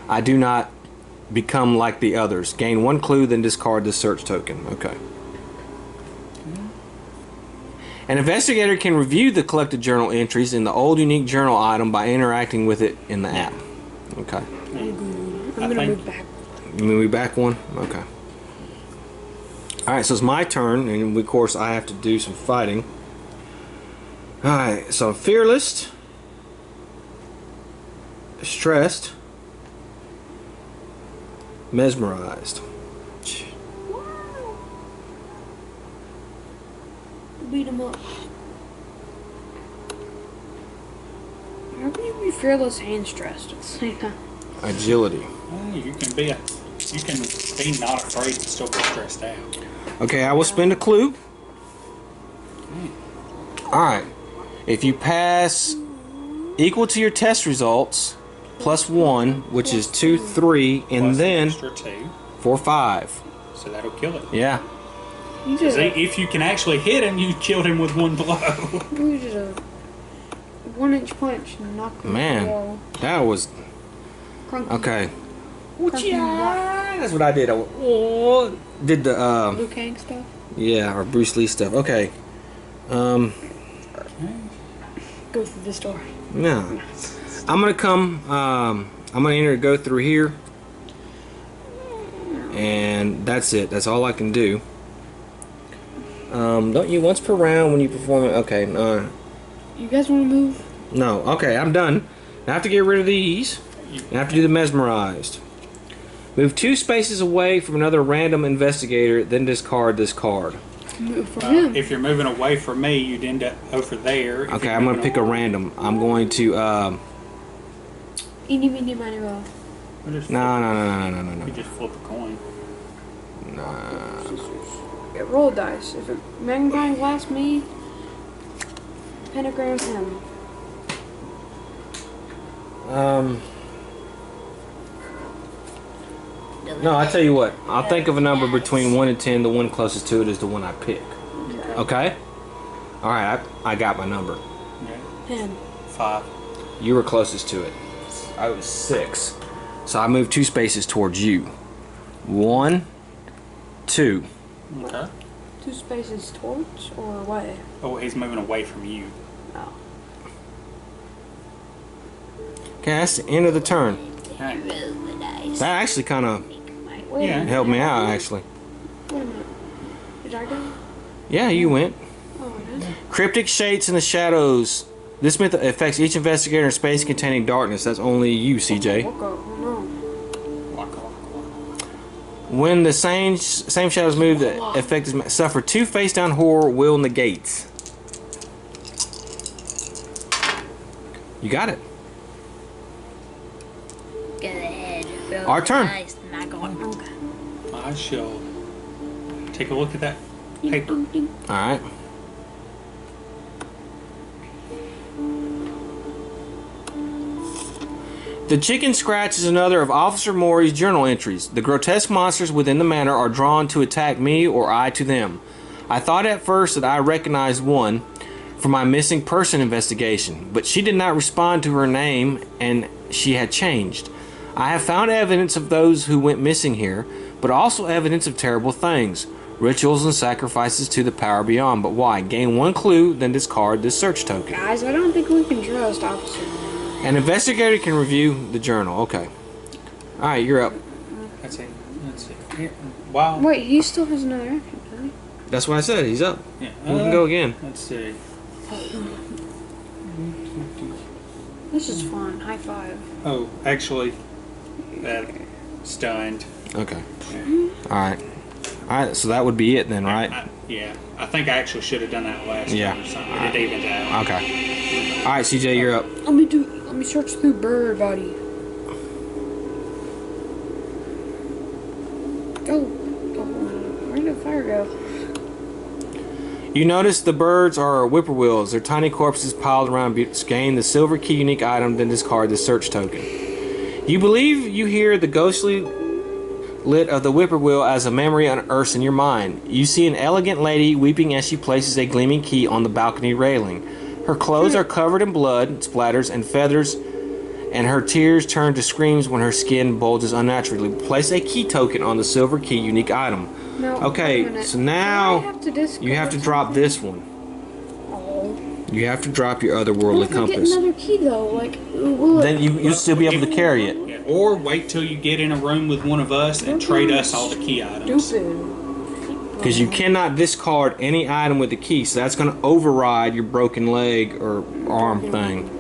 I do not become like the others. Gain 1 clue, then discard the search token. Okay. An investigator can review the collected journal entries in the old unique journal item by interacting with it in the app. Okay. I'm I gonna think- move back. You move back 1? Okay. Alright, so it's my turn, and of course I have to do some fighting. Alright, so I'm fearless, stressed, mesmerized. Beat him up. How can you be fearless and stressed at the same time? Agility. You can be not afraid and still be stressed out. Okay, I will spend a clue. Alright. If you pass equal to your test results, plus 1, which is 2, 3, and Plus then an extra 2, 4, 5. so that'll kill it. Yeah. You did a, If you can actually hit him, you killed him with 1 blow. you did a 1-inch punch and knocked him off the Man, wall. that was Crunky. okay. Crunky rock. That's what I did. I did the Liu Kang stuff. yeah, or Bruce Lee stuff. Okay. Go through this door. No. I'm gonna come. I'm gonna enter. Go through here, and that's it. That's all I can do. Don't you once per round when you perform it? Okay. You guys want to move? No. Okay. I'm done. I have to get rid of these. I have to do the mesmerized. Move 2 spaces away from another random investigator, then discard this card. Move for him. If you're moving away from me, you'd end up over there. If Okay, you're I'm gonna moving pick a away- random. I'm going to Eeny, meeny, miny, moe. We'll just no. You just flip a coin. Yeah, roll dice. If it magnifying glass me, pentagram him. No, I tell you what. I'll think of a number between 1 and 10. The one closest to it is the one I pick. Okay? Alright, I got my number. Yeah. 10. 5. You were closest to it. I was 6. So I moved 2 spaces towards you. 1, 2. Okay. 2 spaces towards or away? Oh, he's moving away from you. Oh. Okay, that's the end of the turn. Right. That actually kind of Wait, Yeah. helped me out, actually. Wait a minute. Did I go? Yeah, you went. Oh, I did. Cryptic shapes in the shadows. This myth affects each investigator in space containing darkness. That's only you, CJ. Waka. Oh no. Waka, waka, waka. When the same shadows move, the effect is suffer 2 face-down horror will negates. You got it. Go ahead. Roll Our the turn. dice, and I go, Okay. I shall take a look at that paper. All right. The chicken scratch is another of Officer Maury's journal entries. The grotesque monsters within the manor are drawn to attack me or I to them. I thought at first that I recognized one from my missing person investigation, but she did not respond to her name and she had changed. I have found evidence of those who went missing here, but also evidence of terrible things. Rituals and sacrifices to the power beyond. But why? Gain 1 clue, then discard this search token. Guys, I don't think we can trust Officer. An investigator can review the journal. Okay. Alright, you're up. Let's see. Let's see. Here. Wow. Wait, he still has another action, doesn't he? That's what I said. He's up. Yeah. We can go again. Let's see. This is fun. High five. Oh, actually, that stunned. Okay. Alright. Alright, so that would be it then, right? Yeah. I think I actually should have done that last Yeah. time or something. It evened out. Okay. Alright, CJ, you're up. Let me search through bird body. Go. Where did the fire go? You notice the birds are whippoorwills. Their tiny corpses piled around gain the silver key unique item, then discard the search token. You believe you hear the ghostly lit of the whippoorwill as a memory unearths in your mind. You see an elegant lady weeping as she places a gleaming key on the balcony railing. Her clothes are covered in blood, splatters, and feathers, and her tears turn to screams when her skin bulges unnaturally. Place a key token on the silver key unique item. No. Okay, wait a minute. so now Do I have to discard you have to drop this one. Oh. You have to drop your What otherworldly if I get compass. another key though? Like, will Then you'll still be able to carry it. Yeah. Or wait till you get in a room with one of us and trade us all the key items. stupid. Because you cannot discard any item with the key, so that's going to override your broken leg or arm thing.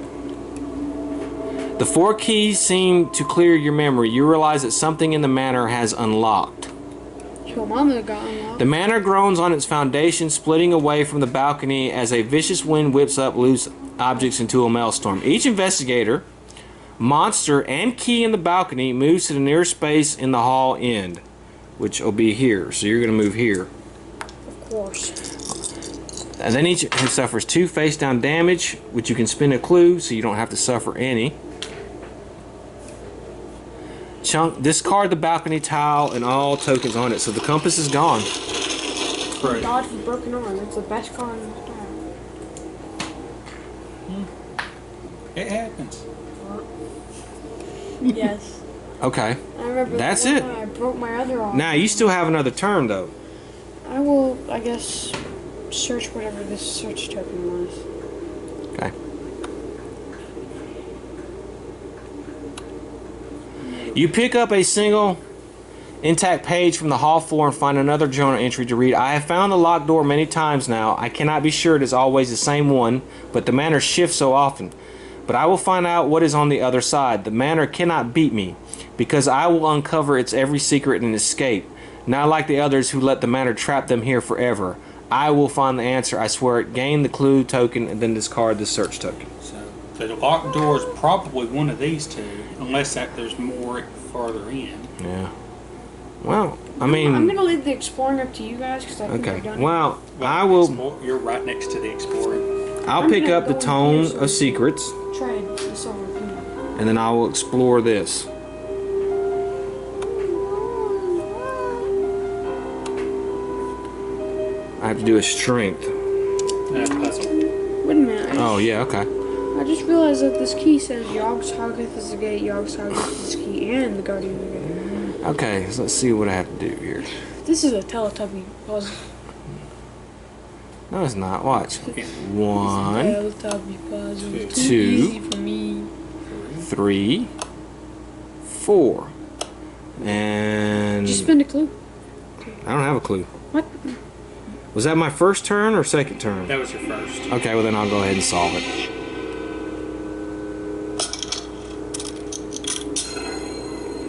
The 4 keys seem to clear your memory. You realize that something in the manor has unlocked. Your mama got unlocked. The manor groans on its foundation, splitting away from the balcony as a vicious wind whips up loose objects into a maelstrom. Each investigator, monster, and key in the balcony moves to the nearest space in the hall end, which will be here. So you're going to move here. Of course. And then each who suffers 2 face-down damage, which you can spin a clue, so you don't have to suffer any. Discard the balcony tile and all tokens on it. So the compass is gone. Right. Dodge the broken arm. It's the best card in the store. It happens. Yes. Okay. I remember That's the one it. time I broke my other arm. Now you still have another turn though. I will, I guess, search whatever this search token was. Okay. You pick up a single intact page from the hall floor and find another journal entry to read. I have found the locked door many times now. I cannot be sure it is always the same one, but the manor shifts so often. But I will find out what is on the other side. The manor cannot beat me, because I will uncover its every secret and escape. Not like the others who let the manor trap them here forever. I will find the answer, I swear it. Gain the clue token and then discard the search token. So the locked door is probably one of these two, unless there's more farther in. Yeah. Well, I I'm mean, gonna leave the exploring up to you guys because I think okay. I've done Well, I will. You're right next to the explorer. I'll pick up the tome of secrets. trade the silver key. and then I will explore this. I have to do a strength. Puzzle. Wait a minute. Oh yeah, okay. I just realized that this key says Yogg-Sothoth is the gate, Yogg-Sothoth is the key, and the Guardian of the Gate. Okay, so let's see what I have to do here. This is a Teletubby puzzle. No, it's not. Watch. Yeah. 1, Teletubby puzzle. Too 2, easy for me. 3, 4, and Just spin a clue. I don't have a clue. What? Was that my first turn or second turn? That was your first. Okay, well then I'll go ahead and solve it.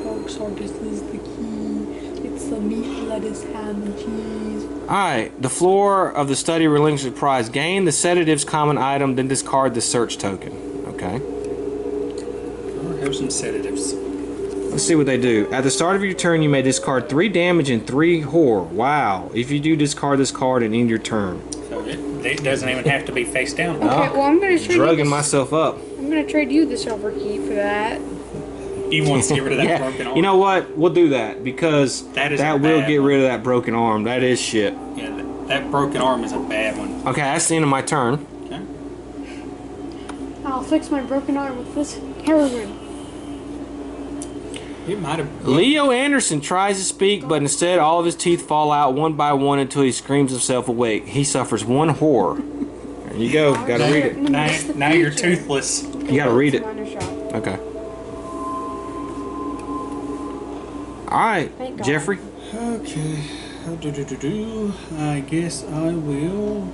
Yogg-Sothoth is the key. It's the meat, lettuce, ham, and cheese. Alright, the floor of the study relinquishes prize. Gain the sedative's common item, then discard the search token. Okay. Oh, here's some sedatives. Let's see what they do. At the start of your turn, you may discard 3 damage and 3 horror. Wow. If you do, discard this card and end your turn. So it doesn't even have to be face down. Okay, well I'm gonna trade you Drugging this. myself up. I'm gonna trade you the silver key for that. He wants to get rid of that Yeah. broken arm. You know what? We'll do that because That is that a will bad get one. rid of that broken arm. That is shit. Yeah, that broken arm is a bad one. Okay, that's the end of my turn. Okay. I'll fix my broken arm with this heroin. It might have. Leo Anderson tries to speak, but instead all of his teeth fall out one by one until he screams himself awake. He suffers 1 horror. There you go. Gotta read it. Now you're toothless. You gotta read it. Minor shot. Okay. Alright, Thank God. Jeffrey. Okay. I guess I will.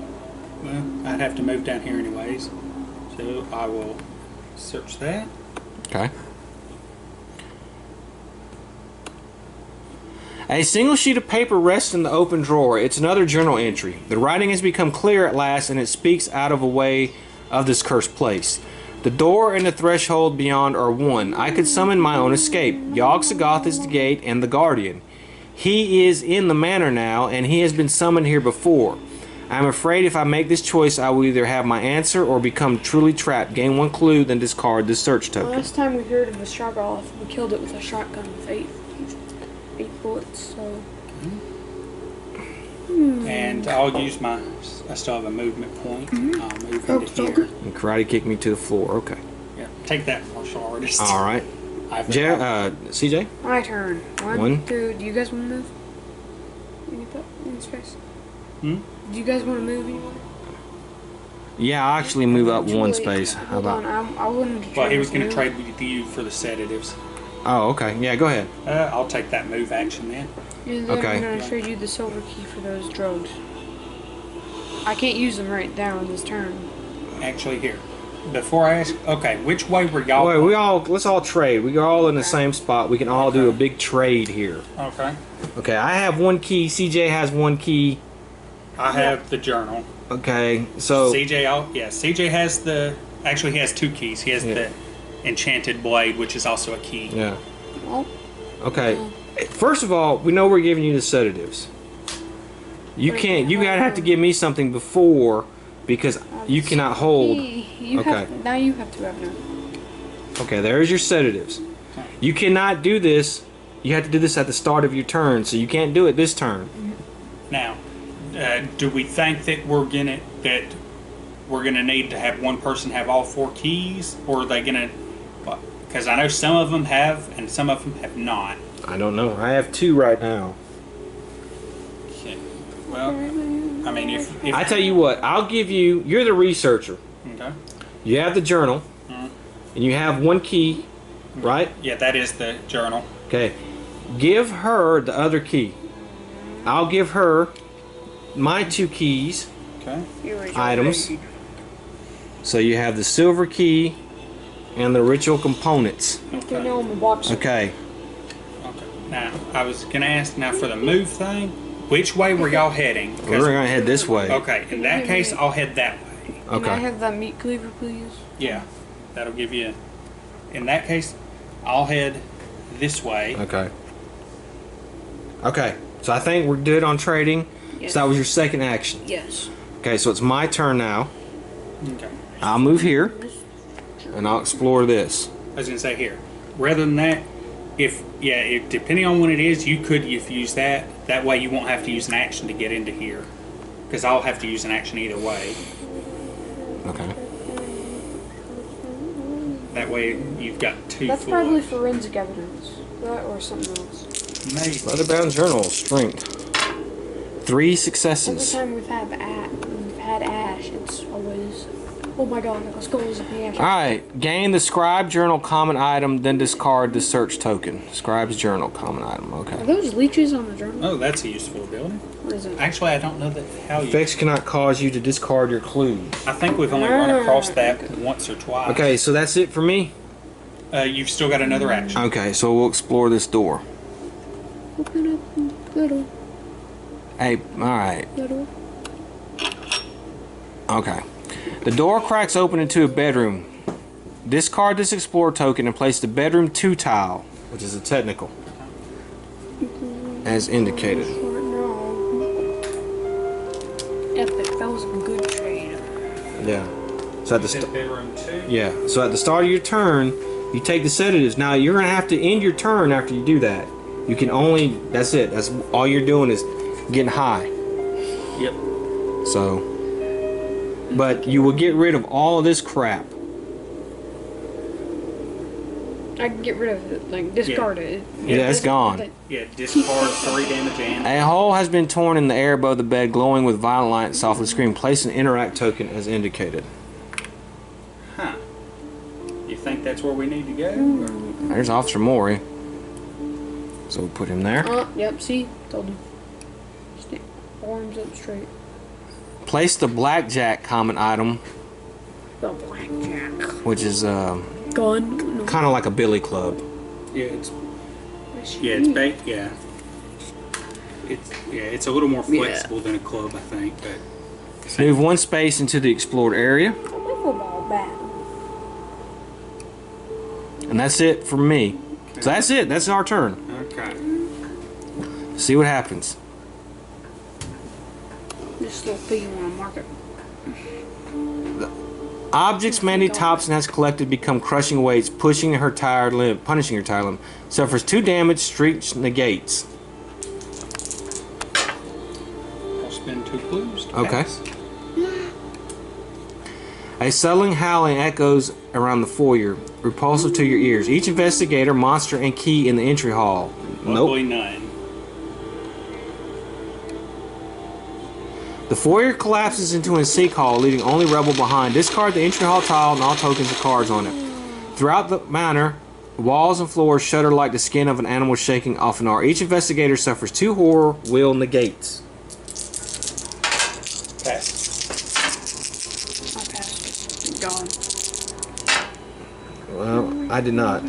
Well, I'd have to move down here anyways. So I will search that. Okay. A single sheet of paper rests in the open drawer. It's another journal entry. The writing has become clear at last, and it speaks out of a way of this cursed place. The door and the threshold beyond are one. I could summon my own escape. Yogg-Sothoth is the gate and the guardian. He is in the manor now, and he has been summoned here before. I'm afraid if I make this choice, I will either have my answer or become truly trapped. Gain 1 clue, then discard the search token. Last time we heard of the Shoggoth, we killed it with a shotgun with 8 bullets, so... And I'll use my. I still have a movement point. I'll move into here. And karate kick me to the floor. Okay. Yeah, take that, martial artist. All right. CJ? My turn. One. 1, 2, do you guys want to move? In space? Do you guys want to move anywhere? Yeah, I'll actually move up 1 Wait, space. How Hold about? on, I wanted to trade Well, he was with going to you. trade with you for the sedatives. Oh, okay. Yeah, go ahead. I'll take that move action then. And then Okay. I'm going to trade you the silver key for those drugs. I can't use them right now on this turn. Actually, here. Before I ask, okay, which way were y'all? Wait, let's all trade. We're all in the same spot. We can all do a big trade here. Okay. Okay, I have 1 key. CJ has 1 key. I have the journal. Okay, so CJ has the. Actually, he has 2 keys. He has Yeah. the enchanted blade, which is also a key. yeah. Well, Okay. First of all, we know we're giving you the sedatives. You can't. You gotta have to give me something before because you cannot hold. Okay. Now you have to have no. Okay, there's your sedatives. You cannot do this. You have to do this at the start of your turn, so you can't do it this turn. Now, do we think that we're gonna need to have one person have all 4 keys, or are they gonna? Because I know some of them have, and some of them have not. I don't know. I have 2 right now. Okay. Well, I mean, if I tell you what, I'll give you. You're the researcher. Okay. You have the journal, and you have 1 key, right? Yeah, that is the journal. Okay. Give her the other key. I'll give her my 2 keys, Okay. items. So you have the silver key and the ritual components. Okay, now I'm a boxer. Okay. Okay. Now, I was gonna ask now for the move thing. Which way were y'all heading? 'Cause- We're gonna head this way. Okay. In that case, I'll head that way. Can I Okay. have that meat cleaver, please? Yeah. That'll give you. In that case, I'll head this way. Okay. Okay. So I think we're good on trading. Yes. So that was your second action. Yes. Okay, so it's my turn now. Okay. I'll move here and I'll explore this. I was gonna say here. Rather than that, if depending on when it is, you could use that. That way, you won't have to use an action to get into here, because I'll have to use an action either way. Okay. That way, you've got two. That's full probably actions. forensic evidence. That or something else. Maybe. Leatherbound journal, strength. 3 Every successes. time we've had ash, it's always. Oh my god, let's go as a ash. Alright, gain the scribe journal common item, then discard the search token. Scribe's journal common item, Are okay. those leeches on the journal? Oh, that's a useful ability. What is it? Actually, I don't know how you. Effects cannot cause you to discard your clues. I think we've only run across that once or twice. Okay, so that's it for me? You've still got another action. Okay, so we'll explore this door. Open up, little, Hey, alright. little. Okay. The door cracks open into a bedroom. Discard this explore token and place the bedroom 2 tile, which is a technical, as indicated. Epic, that was a good trade. Yeah. So at the Bedroom 2. yeah. So at the start of your turn, you take the sedatives. Now you're gonna have to end your turn after you do that. You can only. That's it. That's all you're doing is getting high. Yep. So. But you will get rid of all of this crap. I can get rid of it, like discard it. Yeah, it's gone. Yeah, discard 3 damage and. A hole has been torn in the air above the bed, glowing with violent light. Softly scream. Place an interact token as indicated. Huh. You think that's where we need to go? There's Officer Maury. So we'll put him there. Yep, see? Told you. Stand, arms up straight. Place the blackjack common item, The blackjack. which is Gun. No. kind of like a billy club. Yeah, it's baked. Yeah. It's a little more flexible than a club, I think. But Move 1 space into the explored area, A wiffle ball bat. and that's it for me. So that's it. That's our turn. okay. See what happens. This little thing you want to mark it. Objects Mandy Thompson has collected become crushing weights, punishing her tired limb. Suffers 2 damage. Streak negates. I'll spend 2 clues. to Okay. pass. A settling howling echoes around the foyer, repulsive to your ears. Each investigator, monster, and key in the entry hall. Luckily, Nope. none. The foyer collapses into a sink hall, leaving only rubble behind. Discard the entry hall tile and all tokens and cards on it. Throughout the manor, walls and floors shudder like the skin of an animal shaking off an hour. Each investigator suffers 2 horror will negates. Pass. I passed it. Gone. Well, I did not.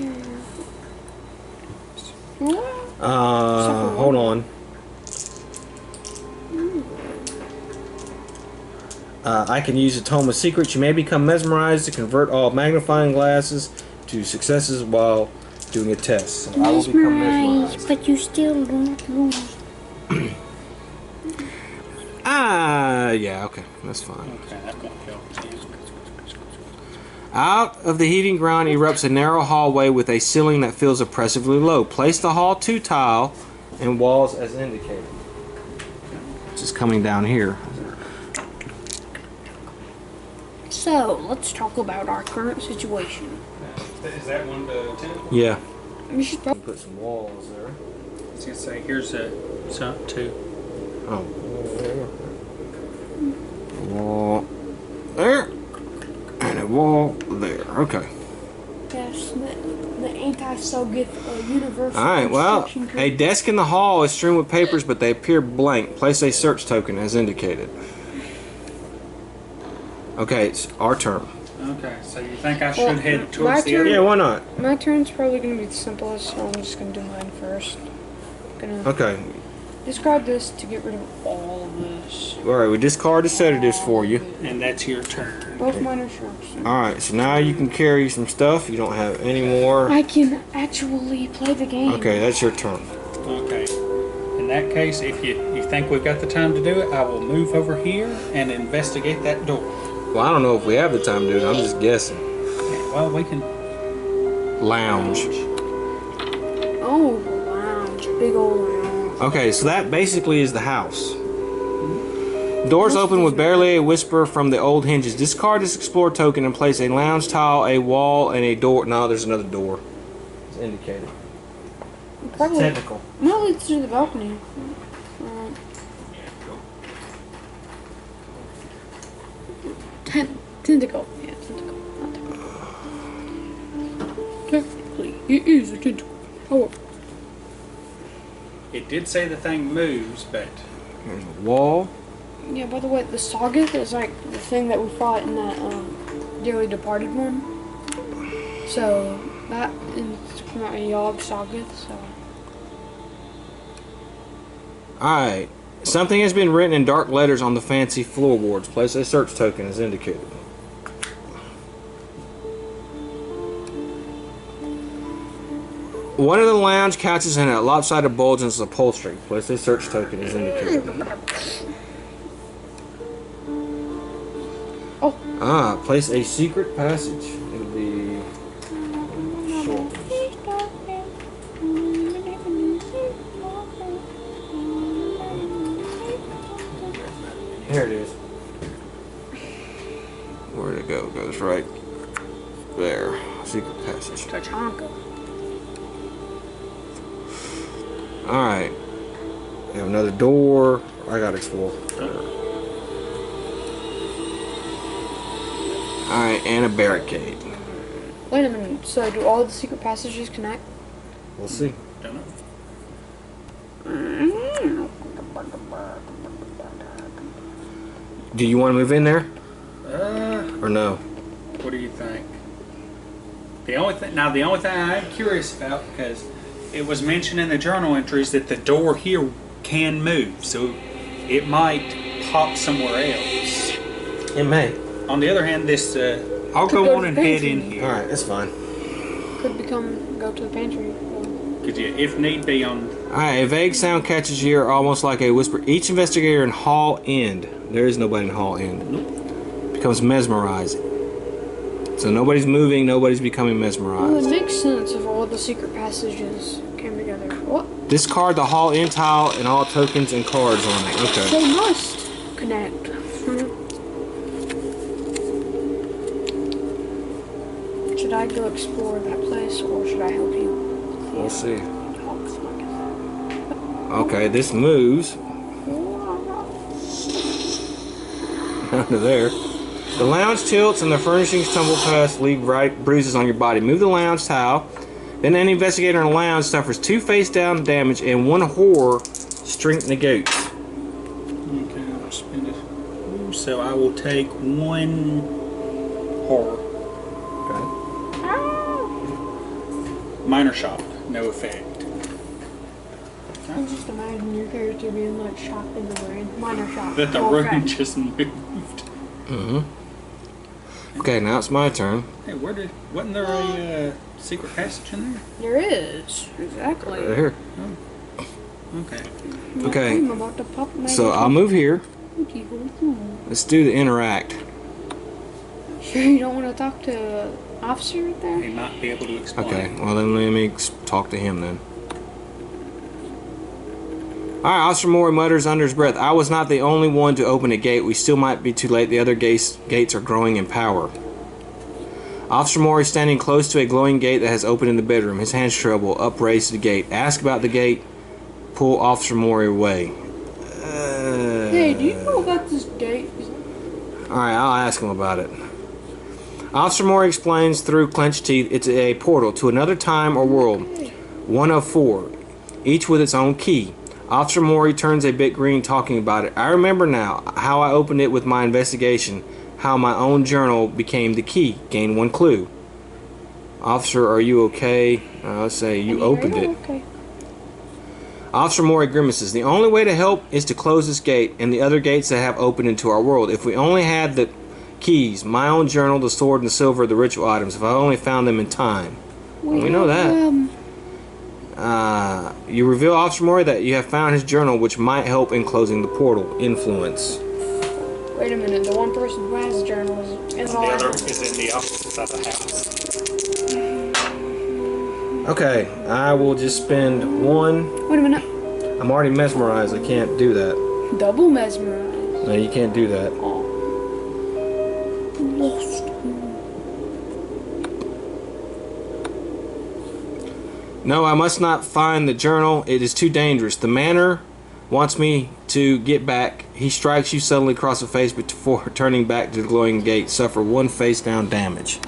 Hold on. I can use a Tome of Secrets. You may become mesmerized to convert all magnifying glasses to successes while doing a test. So I will become mesmerized. but you still don't lose. Yeah, okay. That's fine. Okay, that won't help. Out of the heating ground erupts a narrow hallway with a ceiling that feels oppressively low. Place the hall 2 tile and walls as indicated. Just coming down here. So, let's talk about our current situation. Is that 1 to 10? Yeah. We should probably Put some walls there. I was gonna say here's a 2. Oh. Wall there. And a wall there. Okay. pass the anti-Soviet universal. Alright, well, construction a code. desk in the hall is strewn with papers, but they appear blank. Place a search token as indicated. Okay, it's our turn. Okay, so you think I should Well, head my towards the turn- other? Yeah, why not? My turn's probably gonna be the simplest, so I'm just gonna do mine first. Gonna Okay. discard this to get rid of all of this. Alright, we discard the sedatives for you. And that's your turn. Both mine are sharps. Alright, so now you can carry some stuff. You don't have any more. I can actually play the game. Okay, that's your turn. Okay. In that case, if you think we've got the time to do it, I will move over here and investigate that door. Well, I don't know if we have the time to do it. I'm just guessing. Well, we can. lounge. Oh, lounge. Big old lounge. Okay, so that basically is the house. Doors open with barely a whisper from the old hinges. Discard this explore token and place a lounge tile, a wall, and a door. No, there's another door. It's indicated. Probably. Technical. No, it's through the balcony. Tentacle. Yeah, tentacle. Not tentacle. Technically, it is a tentacle. Oh. It did say the thing moves, but There's a wall. Yeah, by the way, the Saga is like the thing that we fought in that Dearly Departed one. So, that is from a Yogg Saga, so. Alright. Something has been written in dark letters on the fancy floorboards. Place a search token as indicated. One of the lounge couches in a lopsided bulge is upholstery. Place a search token as indicated. Oh. Ah, place a secret passage. It'll be short. Here it is. Where'd it go? It goes right there. Secret passage. Tachanka. Alright. We have another door. I gotta explore. Alright, and a barricade. Wait a minute, so do all the secret passages connect? We'll see. don't know. Do you want to move in there? Or no? What do you think? The only thing I'm curious about, because it was mentioned in the journal entries that the door here can move, so it might pop somewhere else. It may. On the other hand, this I'll Could go go on to and the head pantry. in here. Alright, that's fine. Could go to the pantry. Could you, if need be, on Alright, a vague sound catches your ear, almost like a whisper. Each investigator in Hall End, there is nobody in Hall End, becomes mesmerized. So nobody's moving, nobody's becoming Well, it mesmerized. makes sense if all the secret passages came together. What? Discard the Hall End tile and all tokens and cards on it. Okay. They must connect. Should I go explore that place, or should I help you? We'll see. Okay, this moves under there. The lounge tilts and the furnishings tumble past, leave right bruises on your body. Move the lounge tile. Then an investigator in the lounge suffers 2 face-down damage and 1 horror strength negates. okay, I'll spend it. Ooh, so I will take 1 horror. Okay. Minor shock, no effect. I'm just imagining your character being like shocked in the brain. Minor shock. That the Oh, room crap. just moved. Okay, now it's my turn. Hey, wasn't there a secret passage in there? There is. Exactly. Right here. Okay. Okay. I'm about to pop my So I'll move here. Sure Let's do the interact. you don't want to talk to officer right there? He might be able to explain. Okay, well then let me talk to him then. Alright, Officer Mori mutters under his breath. I was not the only one to open a gate. We still might be too late. The other gates are growing in power. Officer Mori standing close to a glowing gate that has opened in the bedroom. His hands tremble, upraised to the gate. Ask about the gate. Pull Officer Mori away. Hey, do you know about this gate? Alright, I'll ask him about it. Officer Mori explains through clenched teeth, it's a portal to another time or world. 1 of 4, each with its own key. Officer Mori turns a bit green talking about it. I remember now how I opened it with my investigation, how my own journal became the key. Gain 1 clue. Officer, are you okay? Let's say you opened it. Okay. Officer Mori grimaces. The only way to help is to close this gate and the other gates that have opened into our world. If we only had the keys, my own journal, the sword and the silver, the ritual items, if I only found them in time. We know that. You reveal Officer Mori that you have found his journal, which might help in closing the portal. Influence. Wait a minute, the one person who has the journal is The other is in the opposite side of the house. Okay, I will just spend one. Wait a minute. I'm already mesmerized. I can't do that. Double mesmerized. No, you can't do that. Oh. Lost. No, I must not find the journal. It is too dangerous. The manor wants me to get back. He strikes you suddenly across the face before turning back to the glowing gate. Suffer 1 face down damage.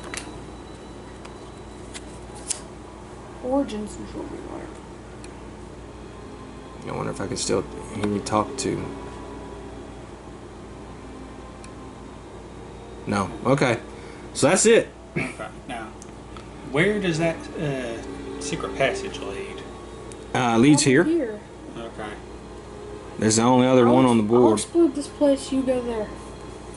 Origins is what we are. I wonder if I can still hear me talk to. No. Okay. So that's it. Okay. Now, where does that secret passage lead? Leads here. Here. Okay. There's the only other one on the I'll board. explore this place. You go there.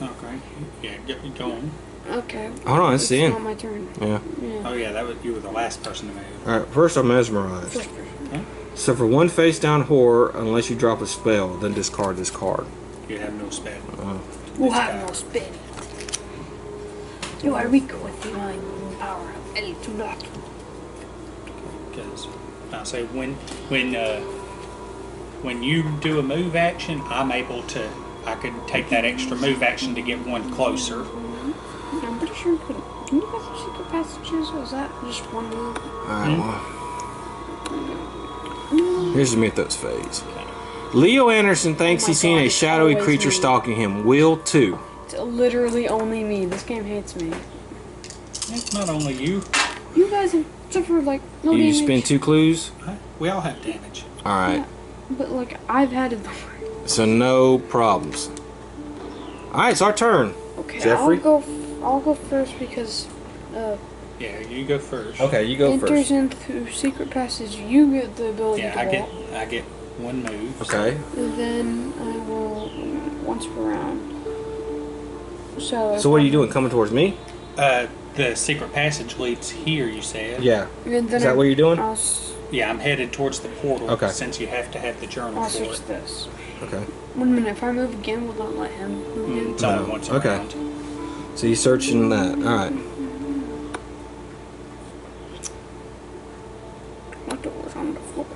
Okay. Yeah, get me going. Okay. Hold on, it's the not end. my turn. Yeah. Yeah. Oh yeah, you were the last person to move. Alright, first I'm mesmerized. First person. Okay. Suffer 1 face down horror unless you drop a spell, then discard this card. You have no spell. We'll have no spin. You are weak with the mind power of El Tulat. Because I say when you do a move action, I can take that extra move action to get one closer. I'm pretty sure you could. Can you guys have secret passages? Or is that just one move? Alright, well. Here's the Mythos phase. Leo Anderson thinks Oh my he's seen God, a it's shadowy always creature me. stalking him. Will 2. It's literally only me. This game hates me. It's not only you. You guys have suffered like no You damage. spend 2 clues? We all have damage. Alright. Yeah, but like I've had it. So no problems. Alright, it's our turn. Okay, Jeffrey? I'll go first because Yeah, you go first. Okay, you go enters first. into secret passage. You get the ability Yeah, to walk. I get one move. Okay. And then I will once per round. So So what are you doing? Coming towards me? The secret passage leads here. You said. Yeah. And then Is that what you're doing? Yeah, I'm headed towards the portal. Okay. Since you have to have the journal I'll for switch it. this. Okay. 1 minute. If I move again, will not let him move again. It's only once Okay. around. So you're searching that. Alright. What doors on the floor?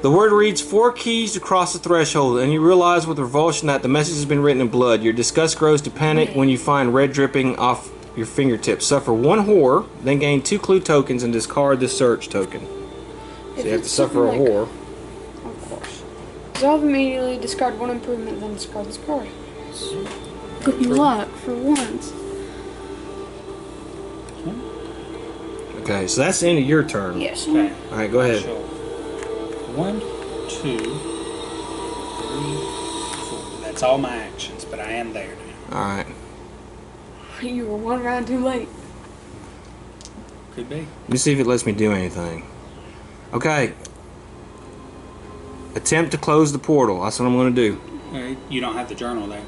The word reads 4 keys to cross the threshold, and you realize with revulsion that the message has been written in blood. Your disgust grows to panic when you find red dripping off your fingertips. Suffer 1 horror, then gain 2 clue tokens and discard the search token. So you have to suffer a horror. Of course. Resolve immediately, discard 1 improvement, then discard this card. Good luck for once. Okay, so that's the end of your turn. Yes. Okay. Alright, go ahead. So, 1, 2, 3, 4. That's all my actions, but I am there now. Alright. You were 1 round too late. Could be. Let me see if it lets me do anything. Okay. Attempt to close the portal. That's what I'm going to do. Alright, you don't have the journal there.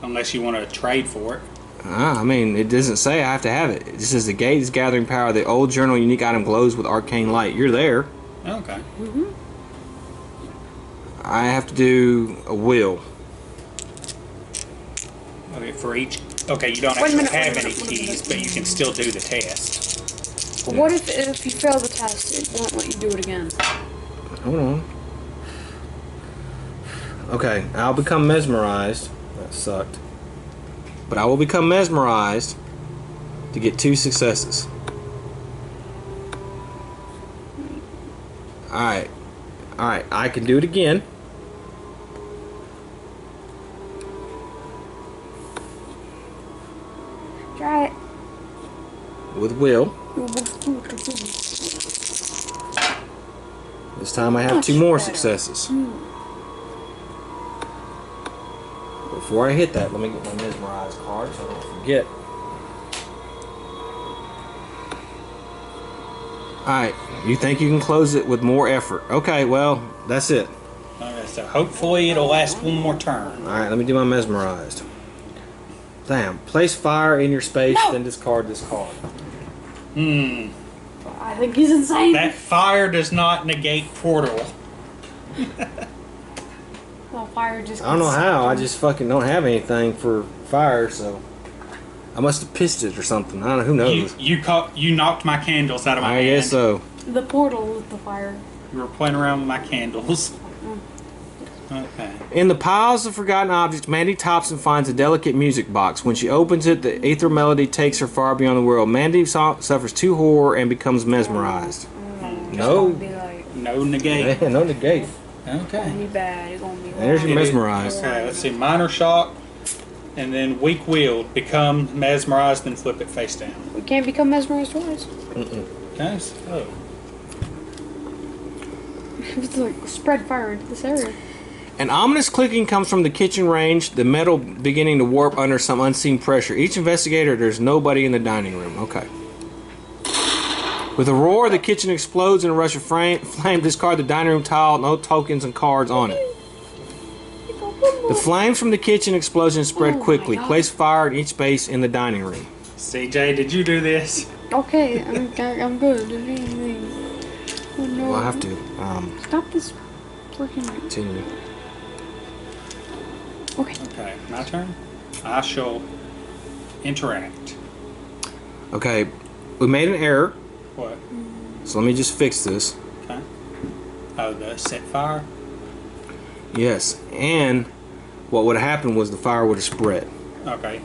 Unless you want to trade for it. I mean, it doesn't say I have to have it. It just says the gate is gathering power. The old journal unique item glows with arcane light. You're there. Okay. I have to do a will. Okay, for each. Okay, you don't Wait a actually minute, have wait a any minute, keys, but you can still do the test. What if you fail the test, it won't let you do it again? Hold on. Okay, I'll become mesmerized. That sucked. But I will become mesmerized to get 2 successes. Alright. Alright, I can do it again. Try it. With will. This time I have 2 more successes. Before I hit that, let me get my mesmerized card so I don't forget. Alright, you think you can close it with more effort. Okay, well, that's it. Okay, so hopefully it'll last one more turn. Alright, let me do my mesmerized. Damn. Place fire in your space, then discard this card. I think he's insane. That fire does not negate portal. Well, fire just. I don't know how, I just fucking don't have anything for fire, so. I must have pissed it or something. I don't know. Who knows? You knocked my candles out of my hand. I guess so. The portal with the fire. You were playing around with my candles. Okay. In the piles of forgotten objects, Mandy Thompson finds a delicate music box. When she opens it, the ether melody takes her far beyond the world. Mandy suffers 2 horror and becomes mesmerized. No. No negate. Yeah, no negate. Okay. Be bad. It's gonna be There's your bad. mesmerized. Okay, let's see. Minor shock, and then weak willed. Become mesmerized, then flip it face down. We can't become mesmerized twice. Okay, so. It's like spread fire into this area. An ominous clicking comes from the kitchen range, the metal beginning to warp under some unseen pressure. Each investigator, there's nobody in the dining room. Okay. With a roar, the kitchen explodes in a rush of flame. Discard the dining room tile, no tokens and cards on it. The flames from the kitchen explosion spread quickly. Place fire in each space in the dining room. CJ, did you do this? Okay, I'm good. Oh no. Well, I have to Stop this freaking. continue. Okay. Okay, my turn. I shall interact. Okay, we made an error, What? so let me just fix this. Okay. Oh, the set fire? Yes, and what would have happened was the fire would have spread. Okay.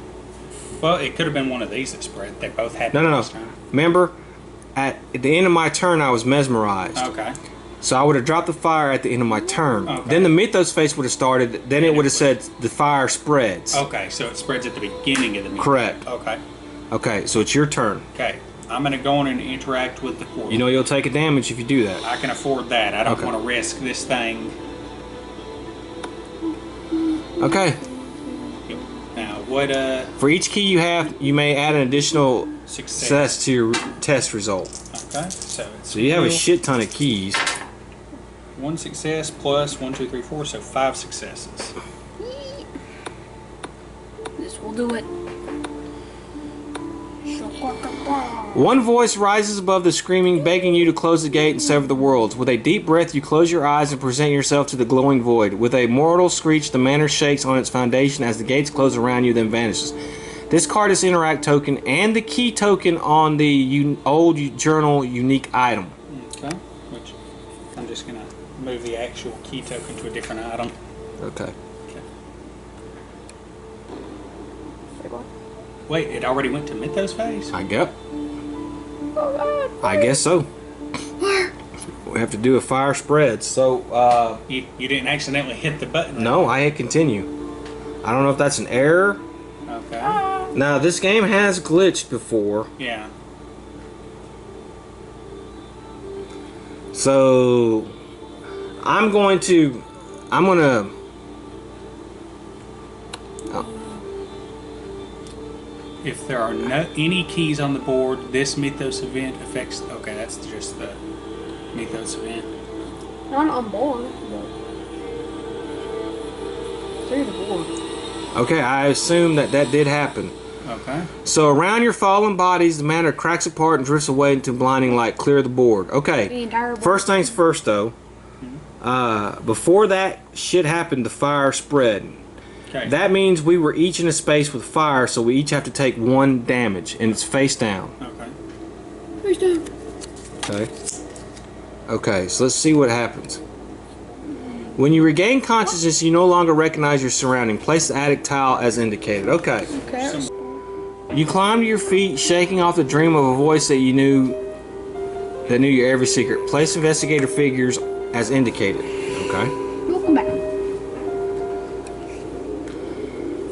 Well, it could have been one of these that spread. They both happened No. last time. Remember, at the end of my turn, I was mesmerized. Okay. So I would have dropped the fire at the end of my turn. Okay. Then the mythos phase would have started. Then it would have said the fire spreads. Okay, so it spreads at the beginning of the meeting. Correct. Okay. Okay, so it's your turn. Okay. I'm going to go on and interact with the portal. You know you'll take a damage if you do that. I can afford that. I don't Okay. want to risk this thing. Okay. Now, what For each key you have, you may add an additional success? success to your test result. Okay, so it's So you have a will. shit ton of keys. 1 success plus 1, 2, 3, 4, so 5 successes. This will do it. One voice rises above the screaming, begging you to close the gate and sever the worlds. With a deep breath, you close your eyes and present yourself to the glowing void. With a mortal screech, the manor shakes on its foundation as the gates close around you, then vanishes. Discard this interact token and the key token on the old journal unique item. Okay, which I'm just going to move the actual key token to a different item. Okay. Wait, it already went to Mythos phase? I guess so. We have to do a fire spread. So, You didn't accidentally hit the button? no, I hit continue. I don't know if that's an error. Okay. Now, this game has glitched before. Yeah. So, I'm gonna If there are any keys on the board, this Mythos event affects... Okay, that's just the Mythos event. Not on board, but through the board. Okay, I assume that did happen. Okay. So around your fallen bodies, the manor cracks apart and drifts away into blinding light. Clear the board. The Okay. entire board. First things first, though. Before that shit happened, the fire spread. Okay. That means we were each in a space with fire, so we each have to take 1 damage, and it's face down. Okay. Face down. Okay. Okay, so let's see what happens. When you regain consciousness, you no longer recognize your surrounding. Place the attic tile as indicated. Okay. Okay. You climb to your feet, shaking off the dream of a voice that knew your every secret. Place investigator figures as indicated. Okay. Welcome back.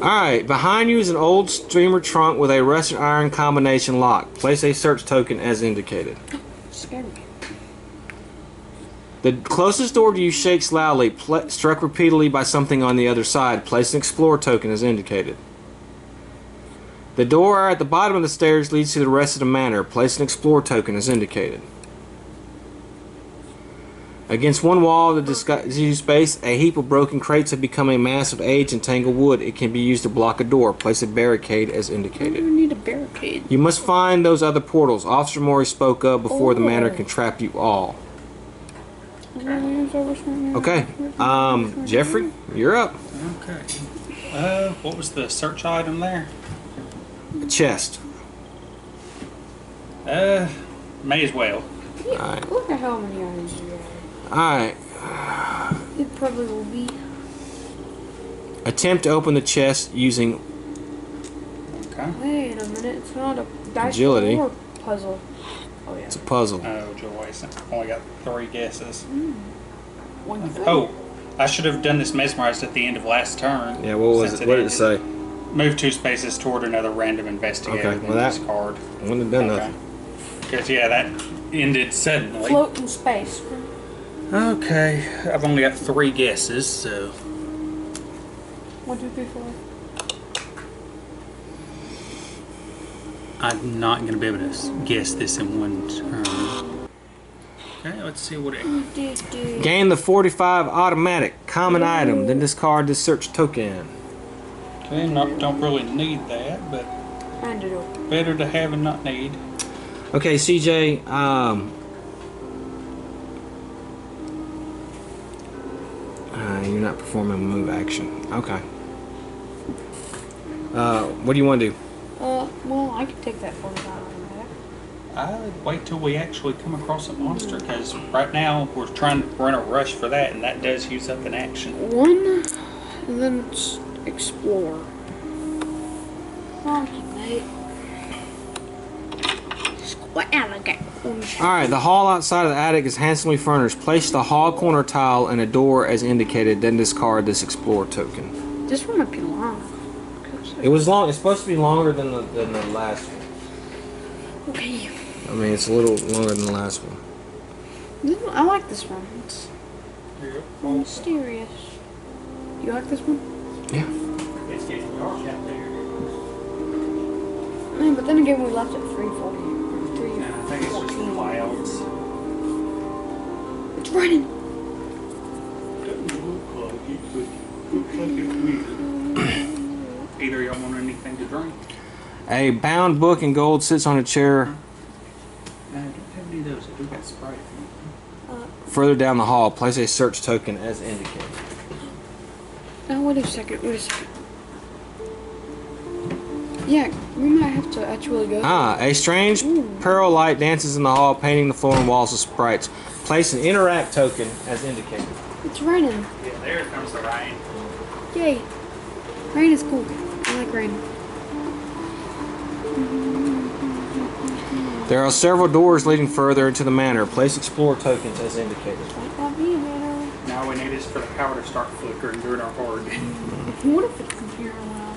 Alright, behind you is an old steamer trunk with a rusted iron combination lock. Place a search token as indicated. Scared me. The closest door to you shakes loudly, struck repeatedly by something on the other side. Place an explore token as indicated. The door at the bottom of the stairs leads to the rest of the manor. Place an explore token as indicated. Against one wall of the disused space, a heap of broken crates have become a mass of aged and tangled wood. It can be used to block a door. Place a barricade as indicated. We need a barricade. You must find those other portals. Officer Mori spoke up before the manor can trap you all. Okay, Jeffrey, you're up. Okay. What was the search item there? a chest. May as well. Alright. Look at how many items you have. Alright. It probably will be. Attempt to open the chest using Okay. Wait a minute, it's not a dice Agility. roll or puzzle. Oh yeah. it's a puzzle. Oh, Joyce. I've only got 3 guesses. One thing. Oh, I should have done this mesmerized at the end of last turn. Yeah, what was since it? What did it ended. say? Move 2 spaces toward another random investigator. Okay, Then well, that- discard. I wouldn't have done Okay. nothing. Because, yeah, that ended suddenly. Float in space. Okay, I've only got 3 guesses, so. 1, 2, 3, 4. I'm not going to be able to guess this in one turn. Okay, let's see what it. Gain the 45 automatic common item, then discard this search token. Okay, don't really need that, but And it open. better to have and not need. Okay, CJ, you're not performing a move action. Okay. What do you want to do? Well, I could take that 45 item back. I'd wait till we actually come across a monster, because right now we're in a rush for that, and that does use up an action. 1, and then it's explore. Oh, mate. Alright, the hall outside of the attic is handsomely furnished. Place the hall corner tile and a door as indicated, then discard this explore token. This one might be long. It was long. It's supposed to be longer than the last one. Okay. I mean, it's a little longer than the last one. I like this one. It's mysterious. You like this one? Yeah. It's getting dark out there. But then again, we left at 3:40. I think it's just the clouds. It's raining. Either y'all want anything to drink? A bound book in gold sits on a chair I don't have any of those. I do got Sprite. further down the hall. Place a search token as indicated. Now, wait a second. Yeah, we might have to actually go. A strange pearl light dances in the hall, painting the floor and walls with sprites. Place an interact token as indicated. It's raining. Yeah, there comes the rain. Yay. Rain is cool. I like rain. There are several doors leading further into the manor. Place explore tokens as indicated. Now we need is for the power to start flickering during our horde. What if it's computer now?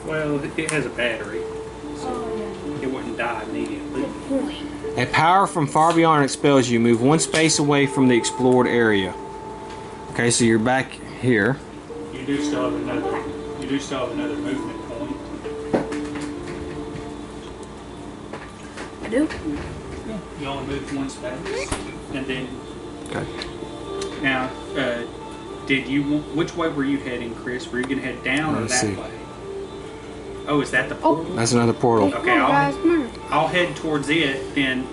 Well, it has a battery. Oh, It wouldn't die immediately. yeah. Good point. A power from far beyond expels you. Move 1 space away from the explored area. Okay, so you're back here. You do still have another movement point. I do? You only move 1 space. And then Okay. now did you which way were you heading, Chris? Were you gonna head down or Let's that see. way? Oh, is that the portal? That's another portal. Okay, Come on, guys, come here. I'll head towards it and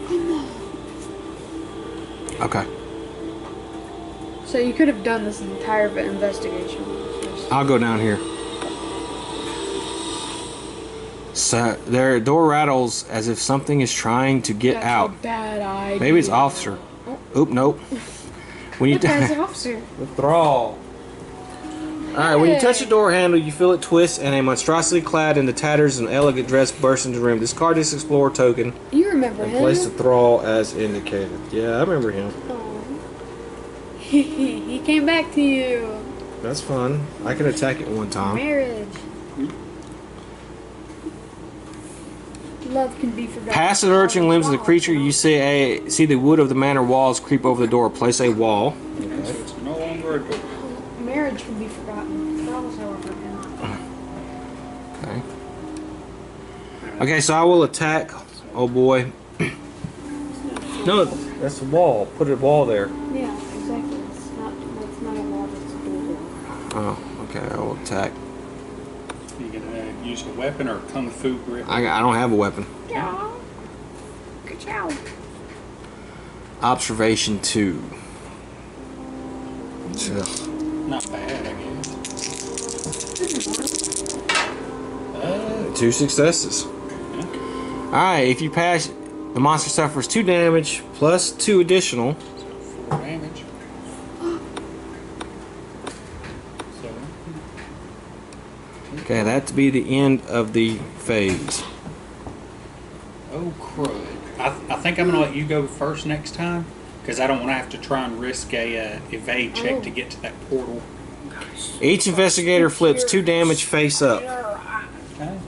Okay. So you could have done this entire investigation. I'll go down here. So their door rattles as if something is trying to get That's out. a bad idea. Maybe it's officer. Oop, nope. When you What guy's the officer? the thrall. Alright, when you touch the door handle, you feel it twist, and a monstrosity clad in the tatters and elegant dress bursts into the room. Discard this explorer token You remember and him? place the thrall as indicated. Yeah, I remember him. Oh. He came back to you. That's fun. I can attack it one time. Marriage. Love can be forgotten. Past the lurching limbs of the creature, you see the wood of the manor walls creep over the door. Place a wall. so it's no longer a door. Marriage can be forgotten. Thralls, however, cannot. Okay. Okay, so I will attack. Oh boy. No, that's a wall. Put a wall there. Yeah, exactly. It's not a wall, it's a door. Oh, okay. I will attack. You gonna use a weapon or kung fu grip? I don't have a weapon. Yeah. Good job. Observation 2. Ugh. Not bad, I guess. 2 successes. Alright, if you pass, the monster suffers 2 damage plus 2 additional. 4 damage. So, Okay, that'd be the end of the phase. oh crud. I think I'm gonna let you go first next time, because I don't want to have to try and risk a evade check to get to that portal. Each investigator flips 2 damage face up. Okay.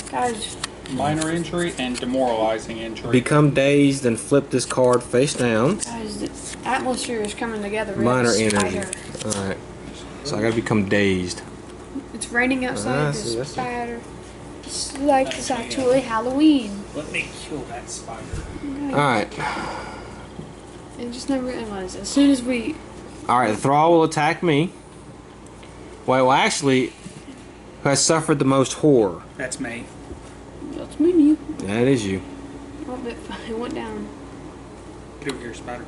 Guys, Minor injury and demoralizing injury. Become dazed and flip this card face down. guys, the atmosphere is coming together. We have Minor a energy. spider. Alright. So I gotta become dazed. It's raining outside. I There's see, I a see. spider. It's like it's actually Halloween. Let me kill that spider. Alright. And just never realized as soon as we Alright, the thrall will attack me. Well, actually, who has suffered the most horror? That's me. that's me, you. That is you. Oh, it went down. Get over here, spider.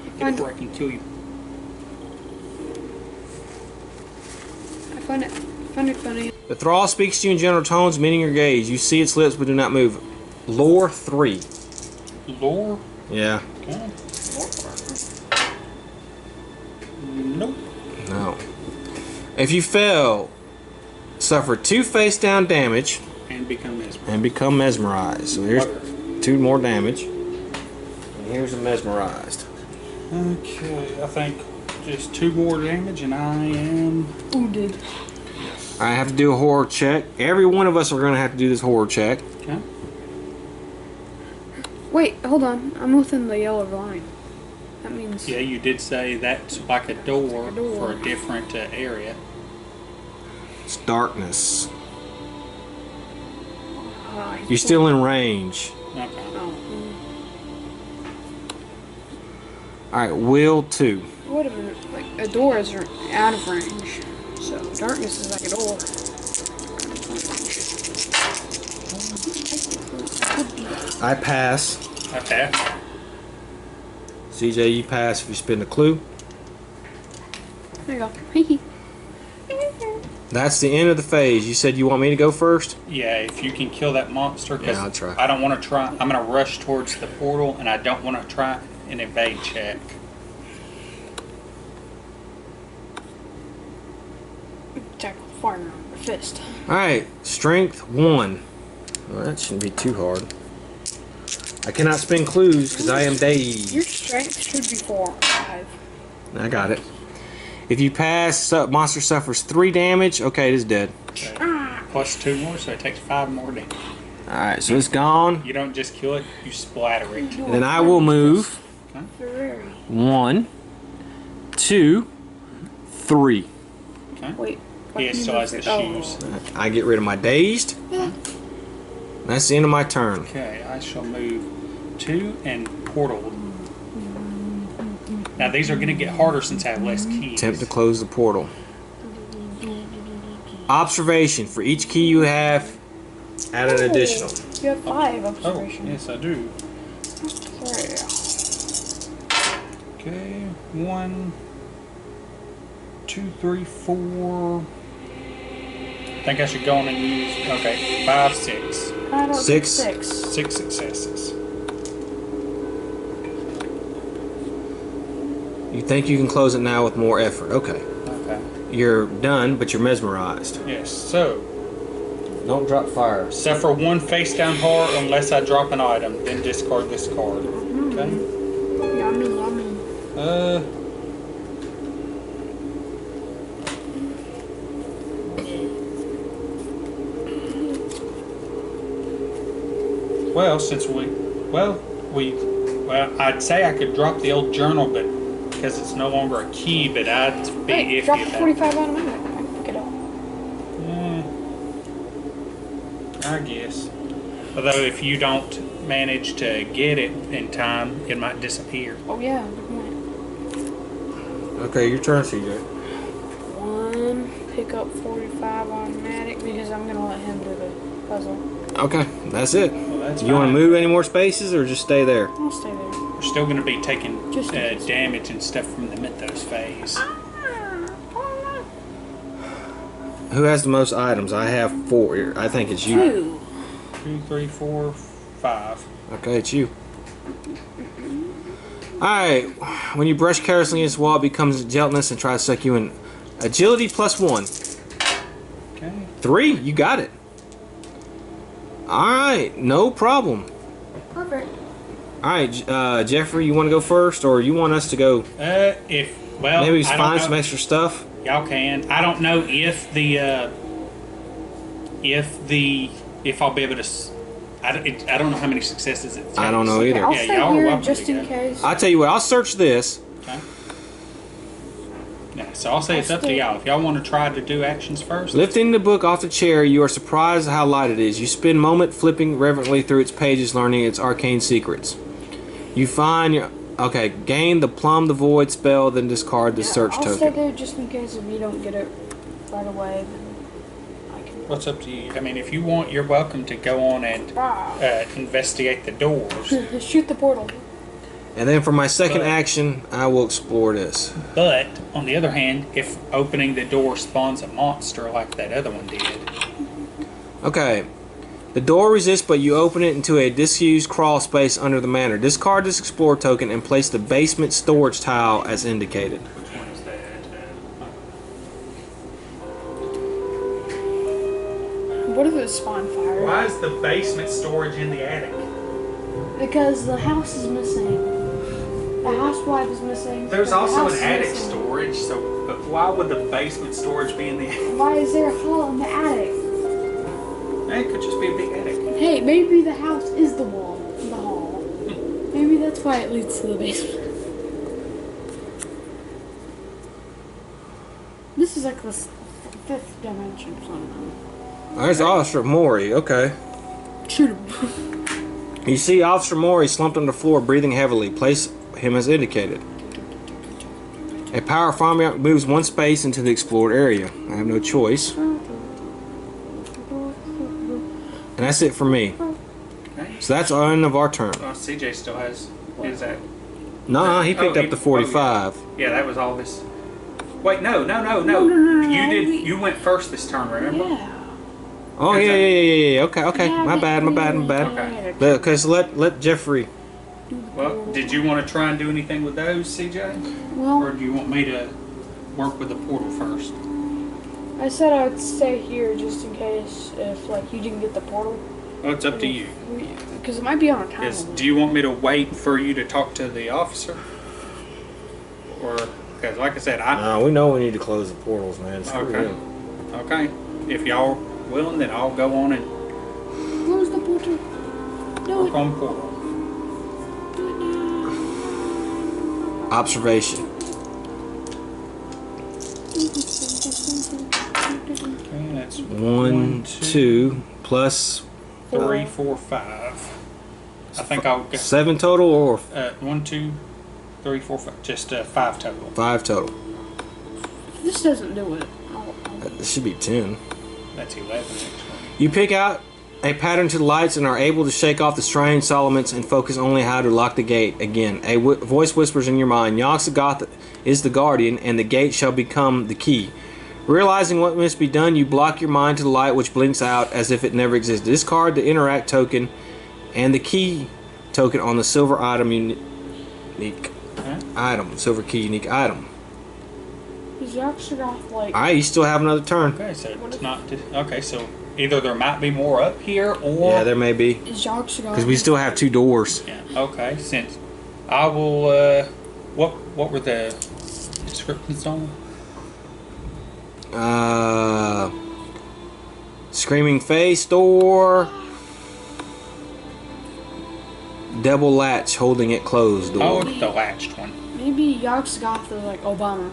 Get Find before I can kill you. I find it funny. The thrall speaks to you in general tones, meaning your gaze. You see its lips but do not move. Lore 3. Lore? Yeah. Okay. Nope. No. If you fail, suffer 2 face down damage And become mesmerized. and become mesmerized. So here's 2 more damage. And here's a mesmerized. Okay, I think just 2 more damage and I am... Who did? I have to do a horror check. Every one of us are going to have to do this horror check. Okay. Wait, hold on. I'm within the yellow line. That means Yeah, you did say that's like a door, A door. for a different area. It's darkness. He's You're still in range. Okay. Oh, Alright, will 2. wait a minute. Like a door is out of range, so darkness is like a door. I pass. Okay. CJ, you pass if you spin the clue. There you go. That's the end of the phase. You said you want me to go first? Yeah, if you can kill that monster, because Yeah, I'll try. I don't want to try. I'm going to rush towards the portal, and I don't want to try an evade check. Tackle fire on the fist. Alright, strength 1. Well, that shouldn't be too hard. I cannot spin clues because I am Your dazed. strength should be 4 or 5. I got it. If you pass, monster suffers 3 damage. Okay, it is dead. Okay. Plus 2 more, so it takes 5 more damage. Alright, so it's gone. You don't just kill it, you splatter it. Then I will move. Ferrari. 1, 2, 3. Okay. Wait. He still has the shoes. I get rid of my dazed. That's the end of my turn. Okay, I shall move 2 and portal. Now these are going to get harder since I have less keys. Attempt to close the portal. Observation. For each key you have, add an additional. You have 5 Oh, observation. yes I do. Okay, 1, 2, 3, 4. I think I should go on and use, okay, 5, 6. I don't 6. 6. 6 successes. You think you can close it now with more effort. Okay. Okay. You're done, but you're mesmerized. Yes, so, Don't drop fires. suffer 1 face down horror unless I drop an item, then discard this card. Okay? Yummy. Well, since well, I'd say I could drop the old journal, but because it's no longer a key, but I'd be Hey, iffy drop the about 45 automatic. I can pick it up. I guess. Although if you don't manage to get it in time, it might disappear. Oh yeah, good point. Okay, your turn, CJ. 1, pick up 45 automatic because I'm gonna let him do the puzzle. Okay, that's it. Well, that's You want to fine. move any more spaces or just stay there? I'll stay there. We're still going to be taking Just in case. damage and stuff from the mythos phase. Who has the most items? I have 4. I think it's you. 2. 2, 3, 4, 5. Okay, it's you. Alright, when you brush carelessly against the wall, it becomes gelatinous and tries to suck you in. Agility +1. Okay. 3, you got it. Alright, no problem. Perfect. Alright, Jeffrey, you want to go first, or you want us to go? Maybe Maybe I don't find know. some extra stuff. Y'all can. I don't know if I'll be able to. I don't know how many successes it takes. I don't know either. I'll Yeah, stay y'all are here welcome just to in go. case. I'll tell you what, I'll search this. Okay. Yeah, so I'll say it's up to y'all. If y'all want to try to do actions first. Lifting the book off the chair, you are surprised at how light it is. You spend a moment flipping reverently through its pages, learning its arcane secrets. You find your... Okay, gain the Plumb the Void spell, then discard the search I'll token. stay there just in case if you don't get it right away. Then I can. What's up to you? I mean, if you want, you're welcome to go on and investigate the doors. Shoot the portal. And then for my second But- action, I will explore this. But on the other hand, if opening the door spawns a monster like that other one did, Okay. The door resists, but you open it into a disused crawl space under the manor. Discard this explore token and place the basement storage tile as indicated. which one is that? What if it spawned fire? Why is the basement storage in the attic? Because the house is missing. The housewife is missing. There's the also house an is attic missing. storage, so but why would the basement storage be in the attic? Why is there a hall in the attic? It could just be a big attic. Hey, maybe the house is the wall, the hall. Maybe that's why it leads to the basement. This is like the fifth dimension somehow. There's Officer Maury. Okay. Shoot him. You see Officer Maury slumped on the floor, breathing heavily. Place him as indicated. A power farm moves one space into the explored area. I have no choice. And that's it for me. Okay. So that's the end of our turn. Oh, CJ still has. Is that? Nah, he picked Oh, up the 45. Yeah, that was all this. Wait, no. no, You did. You went first this turn, remember? Yeah. Oh yeah. Okay. Yeah, My bad. Okay. Because let Jeffrey. Well, did you want to try and do anything with those, CJ? Or Well, do you want me to work with the portal first? I said I would stay here just in case if like you didn't get the portal. Well, it's up to you. Because it might be on a time limit. Do you want me to wait for you to talk to the officer? Or, because like I said, We know we need to close the portals, man. Screw Okay. them. Okay. If y'all willing, then I'll go on and Close the portal. Do work it. on portal. Do it now. Observation. Okay, that's 1, 2 plus 3, 4, 5. I think I'll go. 7 total or 1, 2, 3, 4, 5. Just 5 total. 5 total. This doesn't do it. It should be 10. That's 11 actually. You pick out a pattern to the lights and are able to shake off the strange elements and focus only how to lock the gate. Again, a voice whispers in your mind, Yogg-Sothoth is the guardian and the gate shall become the key. Realizing what must be done, you block your mind to the light which blinks out as if it never existed. Discard the interact token and the key token on the silver item unique item. Silver key unique item. Is Yogg-Sothoth like? Alright, you still have another turn. Okay, so it's not. Okay, so either there might be more up here or. Yeah, there may be. Is Yogg-Sothoth? Because we still have 2 doors. Yeah. Okay. Since I will. What were the descriptions on? Screaming face door. Double latch holding it closed Oh, door. it's the latched one. Maybe Yogg-Sothoth is like Obama.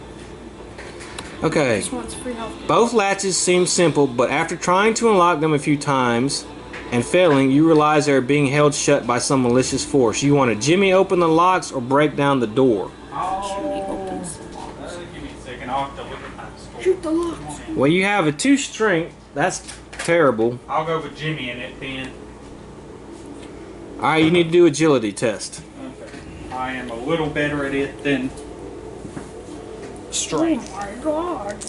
Okay. Just wants free healthcare. Both latches seem simple, but after trying to unlock them a few times and failing, you realize they are being held shut by some malicious force. You want to jimmy open the locks or break down the door. Opens the locks. Give me a second. I'll have to look at my score. Shoot the locks. Well, you have a 2 strength. That's terrible. I'll go with Jimmy in it then. Alright, you need to do agility test. Okay. I am a little better at it than strength. Oh my god.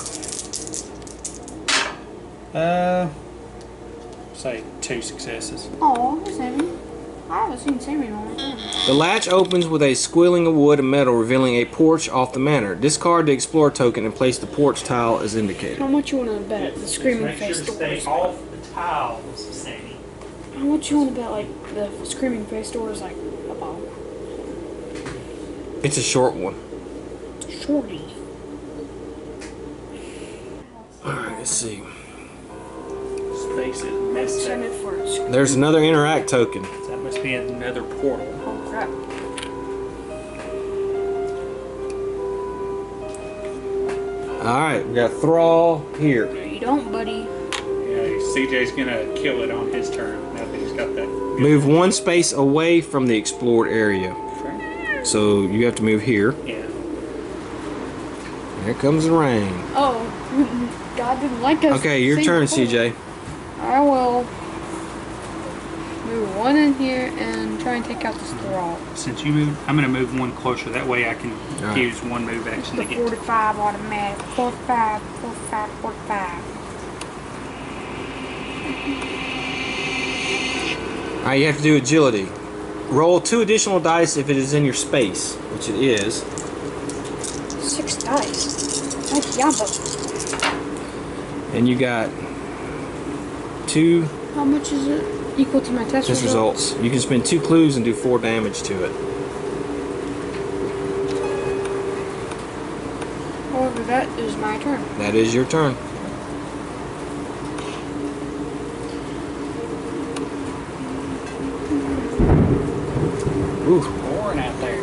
Say 2 successes. Oh, Sammy. I haven't seen Sammy in a long time. The latch opens with a squealing of wood and metal, revealing a porch off the manor. Discard the explorer token and place the porch tile as indicated. How much you want to bet the screaming Make sure face to stay doors? off the tiles, Sammy. How much you want to bet like the screaming face door is like a ball? It's a short one. Shorty. Alright, let's see. Space is messed Send up. it for it. There's another interact token. That must be another portal. Oh crap. Alright, we got thrall here. No, you don't, buddy. Yeah, CJ's gonna kill it on his turn now that he's got that. Move one space away from the explored area. So you have to move here. Yeah. Here comes the rain. Oh, God didn't like us. Okay, your saying turn, before. CJ. I will move one in here and try and take out this thrall. Since you moved, I'm gonna move one closer. That way I can Alright. use one move action The to get. 45 automatic. 45, 45, 45. Alright, you have to do agility. Roll 2 additional dice if it is in your space, which it is. 6 dice. Like Yamba. And you got 2 How much is it? Equal to my test test results. You can spend 2 clues and do 4 damage to it. However, that is my turn. That is your turn. Ooh. Boring out there.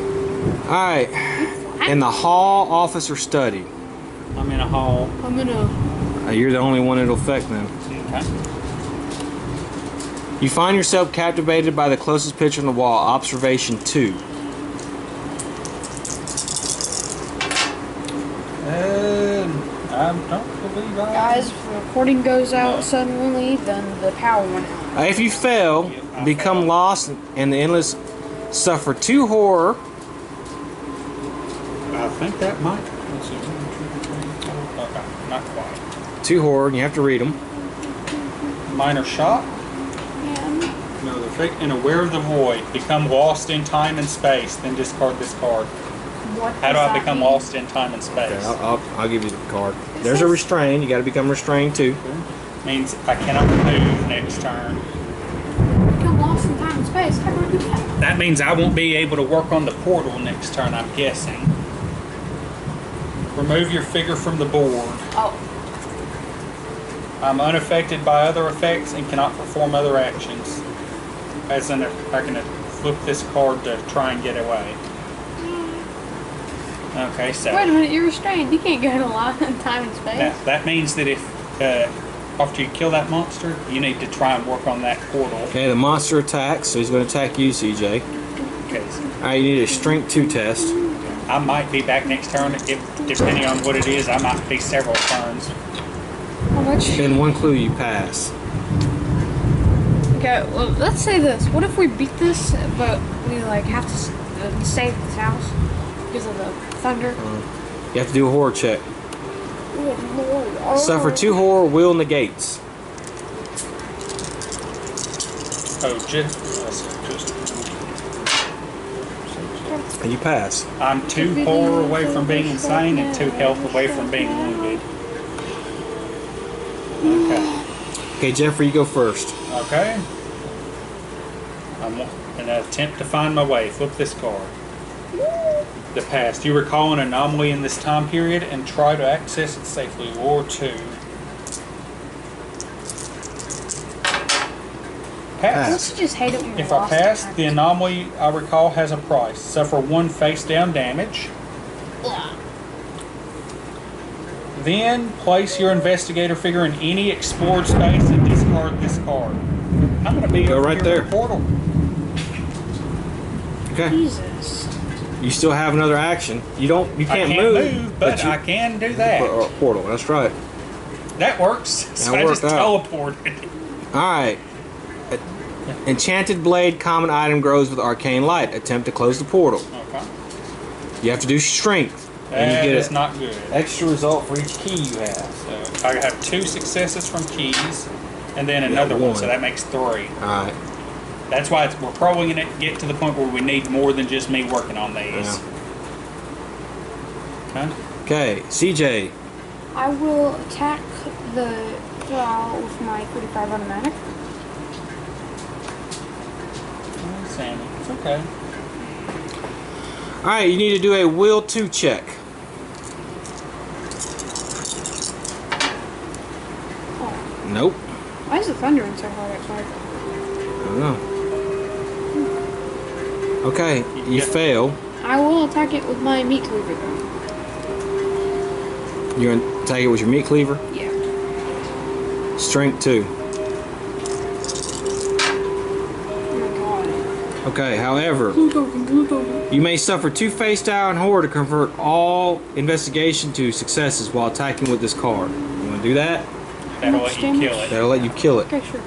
Alright. In the hall, office, or study. I'm in a hall. I'm gonna. You're the only one it'll affect then. Okay. You find yourself captivated by the closest picture on the wall. Observation 2. I don't believe I. Guys, if the recording goes out suddenly, then the power went out. If you fail, become lost in the endless, suffer 2 horror. I think that might. Let's see. Okay, not quite. 2 horror, and you have to read them. Minor shock. And No, the fake and aware of the void. Become lost in time and space. Then discard this card. what How do does I that become mean? lost in time and space? Okay, I'll give you the card. There's a restrain. You got to become restrained too. Means I cannot move next turn. Become lost in time and space. How do I do that? That means I won't be able to work on the portal next turn, I'm guessing. Remove your figure from the board. Oh, I'm unaffected by other effects and cannot perform other actions. As in, I can flip this card to try and get away. Okay, so wait a minute. You're restrained. You can't go in a lot in time and space. that means that if after you kill that monster, you need to try and work on that portal. Okay, the monster attacks, so he's going to attack you, CJ. Okay, Alright, you need a strength 2 test. I might be back next turn. If depending on what it is, I might be several turns. How much? Then 1 clue you pass. Okay, well, let's say this. What if we beat this, but we like have to save this house because of the thunder? You have to do a horror check. Oh, Lord. Oh. Suffer 2 horror, will negates. Oh, just And you pass. I'm 2 horror away from being insane and 2 health away from being wounded. Okay. Okay, Jeffrey, you go first. Okay. I'm in an attempt to find my way. Flip this card. The past. You recall an anomaly in this time period and try to access it safely. War 2. Pass. Don't you just hate it when If you're I lost in pass, time? the anomaly I recall has a price. Suffer 1 face down damage. Then place your investigator figure in any explored space and discard this card. I'm gonna be Go over right here there. in the portal. Okay. Jesus. You still have another action. You can't I can't move, but you- I can do that. Portal, that's right. That works. So That I just worked out. teleported. Alright. Enchanted blade, common item grows with arcane light. Attempt to close the portal. Okay. You have to do strength. And That you get is an not good. extra result for each key you have. So I have 2 successes from keys, and then another one, one. so that makes 3. Alright. That's why we're probably going to get to the point where we need more than just me working on these. Yeah. Okay. Okay, CJ. I will attack the thrall with my 45 automatic. Sammy, it's okay. Alright, you need to do a will to check. Oh, Nope. why is the thundering so hard outside? I don't know. Okay, you Yeah. fail. I will attack it with my meat cleaver though. You're gonna take it with your meat cleaver. Yeah. Strength 2. Oh my god. Okay, however, Blue token. you may suffer 2 face down horror to convert all investigation to successes while attacking with this card. You wanna do that? That'll much let you kill damage? it. That'll let you kill it. Okay, sure.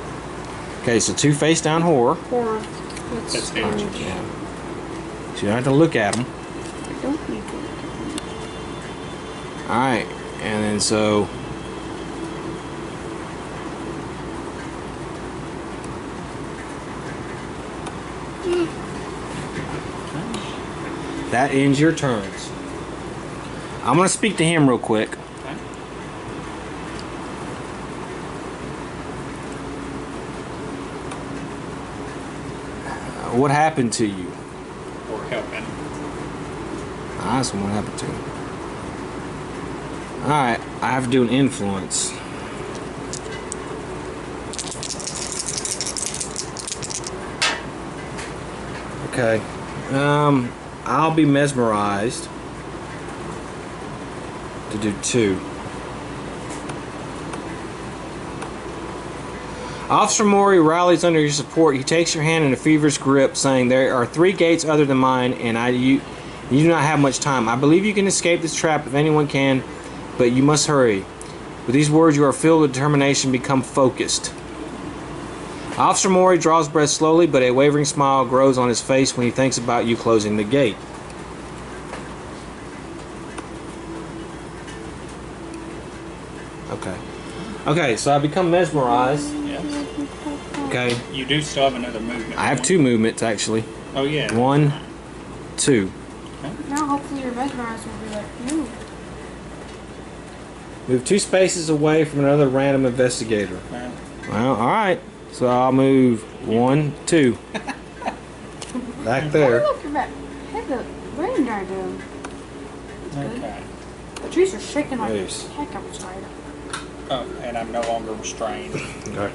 Okay, so 2 face down horror. Horror. That's damage. Yeah. So you don't have to look at them. I don't need to. Alright, and then so. That ends your turns. I'm going to speak to him real quick. Okay. What happened to you? We're helping. That's what happened to you. Alright, I have to do an influence. Okay. I'll be mesmerized to do 2. Officer Mori rallies under your support. He takes your hand in a feverish grip, saying, "There are 3 gates other than mine, and you do not have much time. I believe you can escape this trap if anyone can, but you must hurry." With these words, you are filled with determination, become focused. Officer Mori draws breath slowly, but a wavering smile grows on his face when he thinks about you closing the gate. Okay. Okay, so I become mesmerized. Yes. Okay. You do still have another movement. I have 2 movements, actually. Oh, yeah. 1, 2. Now hopefully your mesmerized will be like, no. Move 2 spaces away from another random investigator. Okay. Well, alright. So I'll move 1, 2. Back Oh, there. look, you're back. Hit the rain died down. Okay. The trees are shaking like Nice. heck outside. Oh, and I'm no longer restrained. Okay.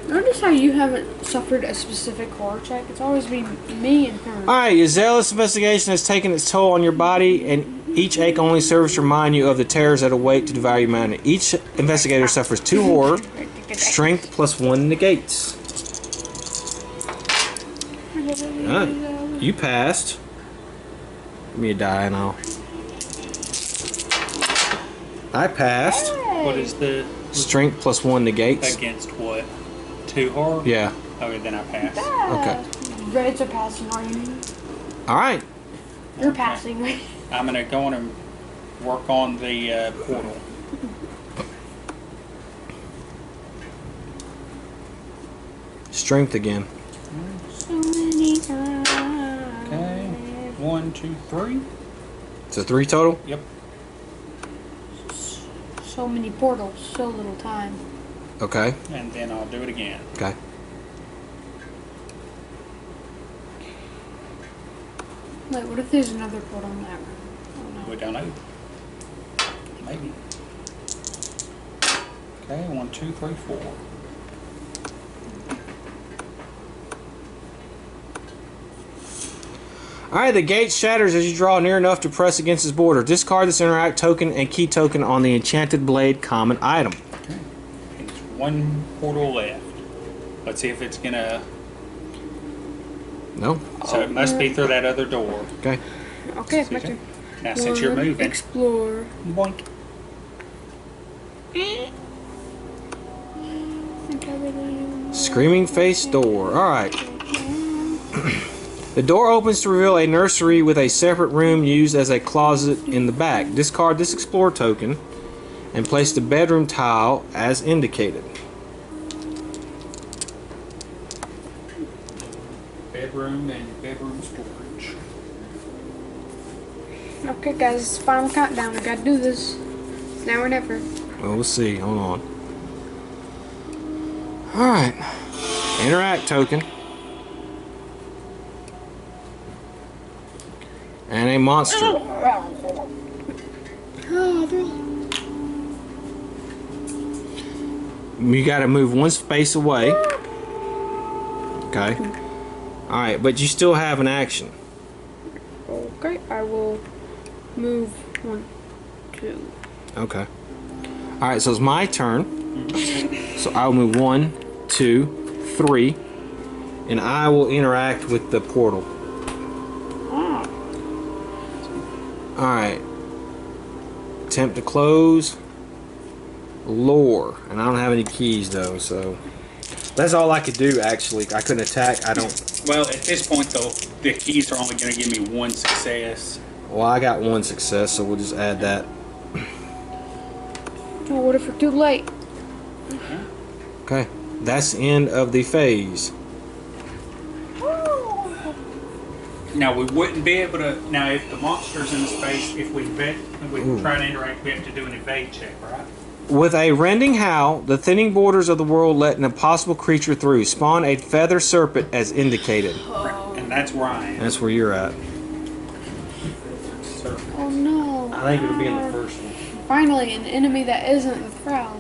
Notice how you haven't suffered a specific horror check? It's always been me and her. Alright, your zealous investigation has taken its toll on your body, and each ache only serves to remind you of the terrors that await to devour humanity. Each investigator suffers 2 horror. Strength plus 1 negates. Alright, you passed. Give me a die and I'll. I passed. What is the Strength plus 1 negates. against what? 2 horror? Yeah. Okay, then I pass. Okay. Reds are passing, are you? Alright. You're passing, right? I'm gonna go on and work on the portal. Strength again. So many times. Okay. 1, 2, 3. So 3 total? Yep. So many portals, so little time. Okay. And then I'll do it again. Okay. Wait, what if there's another portal in that room? Oh, We no. don't know. Maybe. Okay, 1, 2, 3, 4. Alright, the gate shatters as you draw near enough to press against its border. Discard this interact token and key token on the enchanted blade common item. Okay. There's 1 portal left. Let's see if it's gonna. No? So it must be through that other door. Okay. Okay, it's my turn. Now since you're moving, Explore. boink. Screaming face door. Alright. The door opens to reveal a nursery with a separate room used as a closet in the back. Discard this explore token and place the bedroom tile as indicated. bathroom and bedroom storage. Okay, guys, it's the final countdown. We gotta do this. It's now or never. Well, we'll see. Hold on. Alright. Interact token. And a monster. Oh, thrall. You gotta move one space away. Okay. Alright, but you still have an action. Okay, I will move 1, 2. Okay. Alright, so it's my turn. So I'll move 1, 2, 3. And I will interact with the portal. Ah. Alright. Attempt to close. Lore. And I don't have any keys though, so that's all I could do actually. I couldn't attack. I don't. Well, at this point though, the keys are only going to give me 1 success. Well, I got 1 success, so we'll just add that. Oh, what if we're too late? Okay. That's the end of the phase. Now we wouldn't be able to. Now, if the monster's in the space, if we try to interact, we have to do an evade check, right? With a rending howl, the thinning borders of the world let an impossible creature through. Spawn a feather serpent as indicated. And that's where I am. That's where you're at. Oh no. I think it'll be in the first one. Finally, an enemy that isn't the thrall.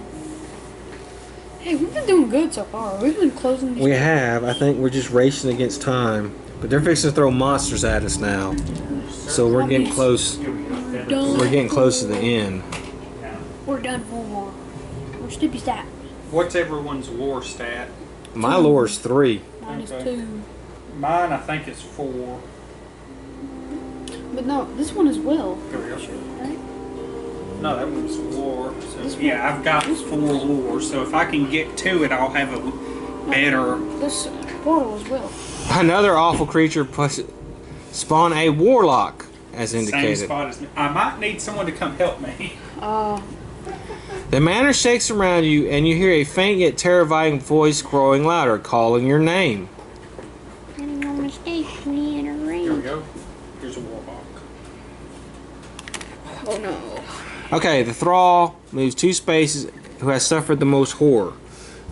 Hey, we've been doing good so far. We've been closing these. We have. I think we're just racing against time. But they're fixing to throw monsters at us now. So we're getting close. Done. We're getting close to the end. We're done for war. We're Stippy stat. What's everyone's lore stat? My lore is 3. Mine is Okay. 2. Mine, I think, is 4. But no, this one is will. Here we go. Right? No, that one's lore. This So, one- yeah, I've got 4 lore. So if I can get to it, I'll have a better. This portal is will. Another awful creature spawn a warlock as Same indicated. spot as me. I might need someone to come help me. The manor shakes around you and you hear a faint yet terrifying voice growing louder, calling your name. No mistakes me in a Here we ring. go. Here's a warlock. Oh no. Okay, the thrall moves 2 spaces who has suffered the most horror.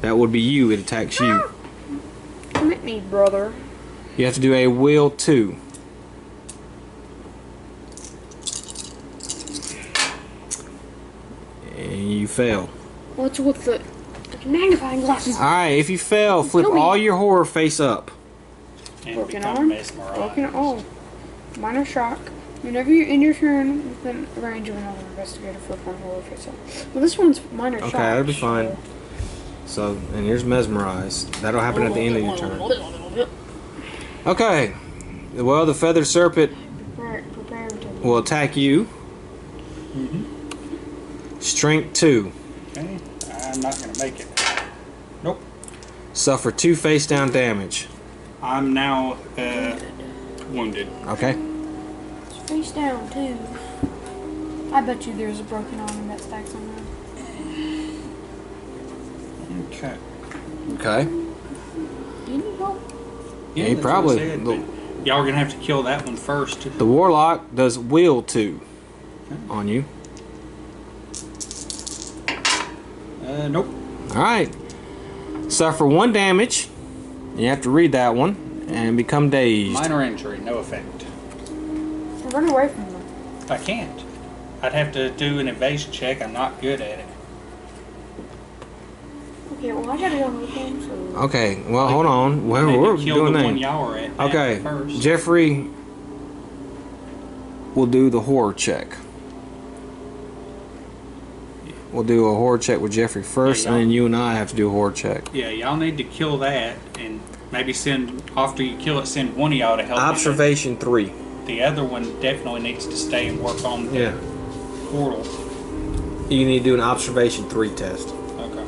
That would be you, it attacks you. Come at me, brother. You have to do a will 2. And you fail. What's with the magnifying glasses? Alright, if you fail, flip Kill me. all your horror face up. And Broken become arm? mesmerized. Broken. Oh. Minor shock. Whenever you're in your turn within range of another investigator, flip one horror face up. Well, this one's minor shock. Okay, that'll be fine. So, and here's mesmerized. That'll happen at the end of your turn. Okay. Well, the feathered serpent Prepare to. will attack you. Strength 2. Okay, I'm not going to make it. Nope. Suffer 2 face down damage. I'm now wounded. Okay. Face down, too. I bet you there's a broken arm in that stack somewhere. Okay. Okay. Do you need help? Yeah, that's what I probably. said, but y'all are going to have to kill that one first. The warlock does will 2 on you. Nope. Alright. Suffer 1 damage. You have to read that one. And become dazed. Minor injury, no effect. Run away from them. I can't. I'd have to do an evasion check. I'm not good at it. Okay, well, I gotta go with them, so. Okay, well, hold on. Well, Maybe we're kill doing the one that. y'all are at Okay, first. Jeffrey will do the horror check. We'll do a horror check with Jeffrey first, Yeah, and then you and I have to do a horror check. Yeah, y'all need to kill that, and maybe send, after you kill it, send one of y'all to help you. Observation 3. The other one definitely needs to stay and work on the Yeah. portal. You need to do an observation 3 test. Okay.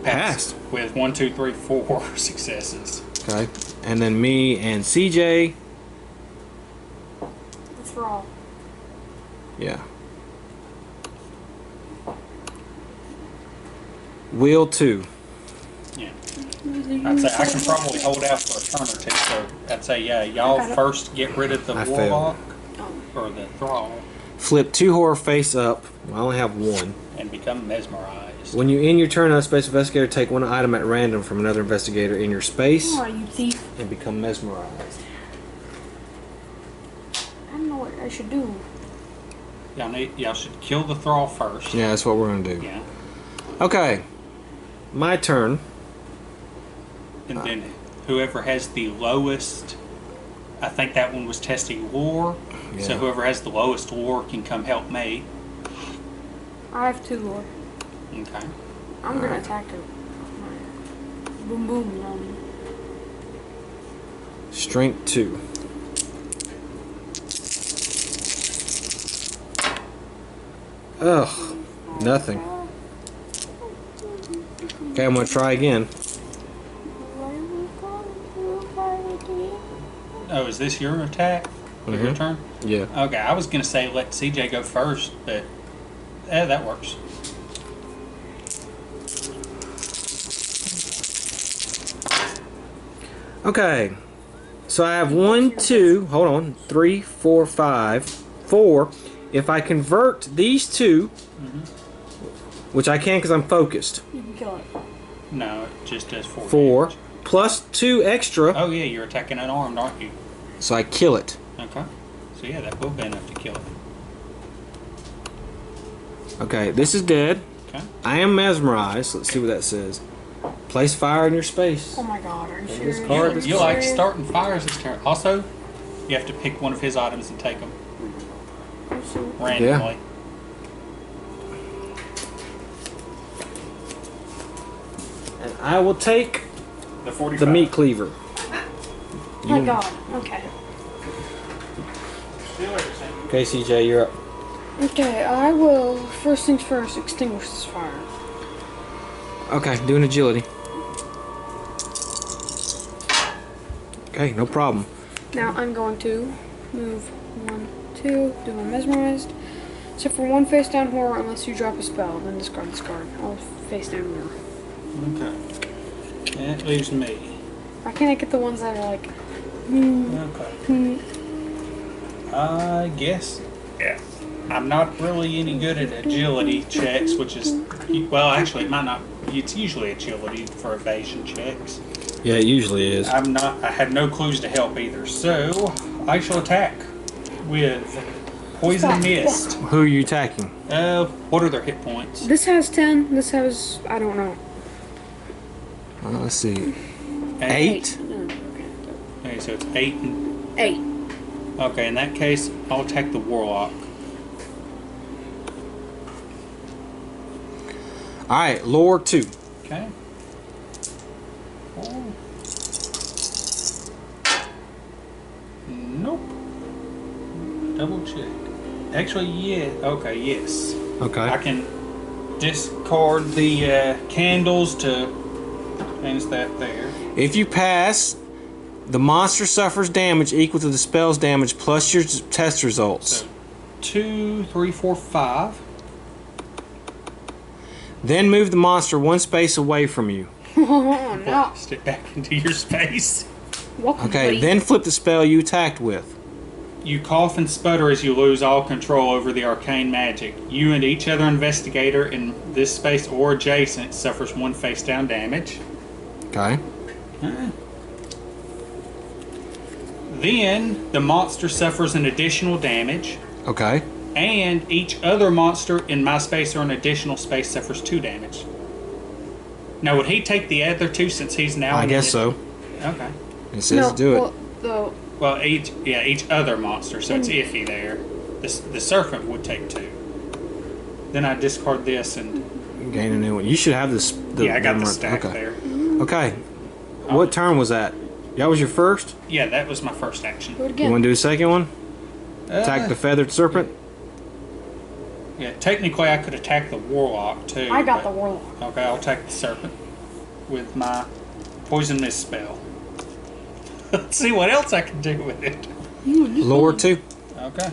Passed. With 1, 2, 3, 4 successes. Okay. And then me and CJ. That's raw. Yeah. Will 2. Yeah. I'd say I can probably hold out for a turn or two. So I'd say, yeah, y'all Got it. first get rid of the I failed. warlock or the thrall Flip 2 horror face up. I only have 1. and become mesmerized. When you end your turn on a space investigator, take 1 item at random from another investigator in your space Oh, you thief. and become mesmerized. I don't know what I should do. Y'all should kill the thrall first. Yeah, that's what we're gonna do. Yeah. Okay, my turn. And then whoever has the lowest, I think that one was testing lore. So Yeah. whoever has the lowest lore can come help me. I have 2 lore. Okay. I'm gonna attack her. Boom boom, you know what I mean? Strength 2. Ugh, nothing. Okay, I'm gonna try again. Oh, is this your attack? For your Mhm. turn? Yeah. Okay, I was gonna say let CJ go first, but that works. Okay, so I have 1, 2, hold on, 3, 4, 5, 4. If I convert these 2, which I can because I'm focused, You can kill it. No, it just does 4. 4 damage. plus 2 extra, Oh yeah, you're attacking unarmed, aren't you? so I kill it. Okay. So yeah, that will be enough to kill it. Okay, this is dead. Okay. I am mesmerized. Let's see what that says. Place fire in your space. Oh my god, are you This serious? card Are is You like serious? starting fires this turn. Also, you have to pick one of his items and take them randomly. And I will take The 45. the meat cleaver. Oh my god, okay. Okay, CJ, you're up. Okay, I will, first things first, extinguish this fire. Okay, do an agility. Okay, no problem. Now I'm going to move 1, 2, do my mesmerized. Except for 1 face down horror, unless you drop a spell, then discard this card. I'll face down horror. Okay. That leaves me. Why can't I get the ones that are like, Okay. I guess. Yeah. I'm not really any good at agility checks, which is, well, actually, it might not. It's usually agility for evasion checks. Yeah, it usually is. I'm not. I have no clues to help either. So I shall attack with poison mist. Who are you attacking? What are their hit points? this has 10, this has, I don't know. Let's see. 8. 8? Okay, so it's 8 and 8. okay. In that case, I'll attack the warlock. Alright, lore 2. Okay. Oh. Nope. Double check. Actually, yeah. Okay, yes. I Okay. can discard the candles to finish that there. If you pass, the monster suffers damage equal to the spell's damage plus your test results. So 2, 3, 4, 5. Then move the monster 1 space away from you. Oh no. Step back into your space. Welcome, Okay, buddy. then flip the spell you attacked with. You cough and sputter as you lose all control over the arcane magic. You and each other investigator in this space or adjacent suffers 1 face down damage. Okay. Then the monster suffers an additional damage, Okay. and each other monster in my space or an additional space suffers 2 damage. Now, would he take the other 2 since he's now? I in guess it? so. Okay. It says do it. Well, the, Well, each other monster, so it's iffy there. The serpent would take 2. Then I discard this and Gain a new one. You should have this. I got the number- stack okay. there. Okay. What turn was that? That was your first? Yeah, that was my first action. do it You again. want to do a second one? Attack the feathered serpent? Yeah, technically I could attack the warlock too. I got the but- warlock. Okay, I'll attack the serpent with my poison mist spell. Let's see what else I can do with it. Lore 2. Okay.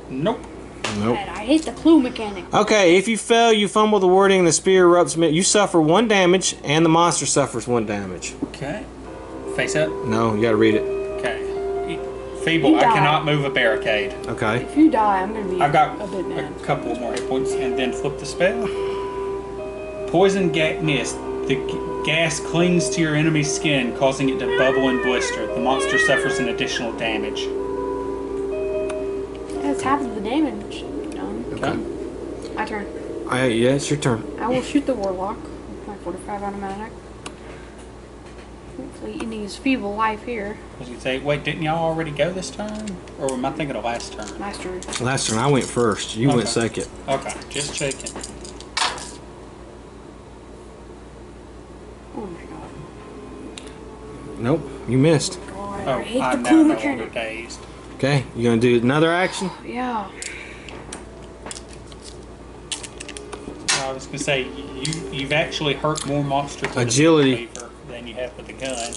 Nope. Nope. God, I hate the clue mechanic. Okay, if you fail, you fumble the wording and the spear erupts. You suffer 1 damage, and the monster suffers 1 damage. Okay. Face up. No, you gotta read it. Okay. Feeble. I cannot move a barricade. Okay. If you die, I'm gonna be I've got a bit mad. a couple more hit points, and then flip the spell. Poison mist. The gas clings to your enemy's skin, causing it to bubble and blister. The monster suffers an additional damage. That's half of the damage. Done. Okay. My turn. Yeah, it's your turn. I will shoot the warlock with my 45 automatic. Hopefully ending his feeble life here. As you say, wait, didn't y'all already go this turn? Or am I thinking of last turn? Last turn. Last turn, I went first. You went second. Okay, just checking. Oh my god. Nope, you missed. God, Oh, I hate I'm the now clue no longer mechanic. dazed. Okay, you gonna do another action? Yeah. I was gonna say, you've actually hurt more monsters with a Agility. retriever than you have with the gun.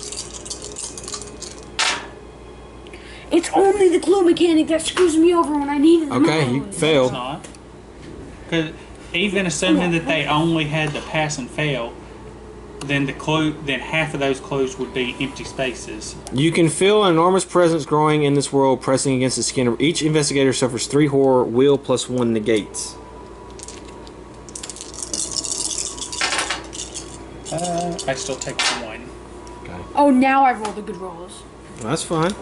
It's only the clue mechanic that screws me over when I need it the Okay, you most. It's failed. not. Because even assuming that they only had the pass and fail, then half of those clues would be empty spaces. You can feel an enormous presence growing in this world, pressing against the skin. Each investigator suffers 3 horror. Will plus 1 negates. I still take the 1. Okay, Oh, now I roll the good rolls. that's fine.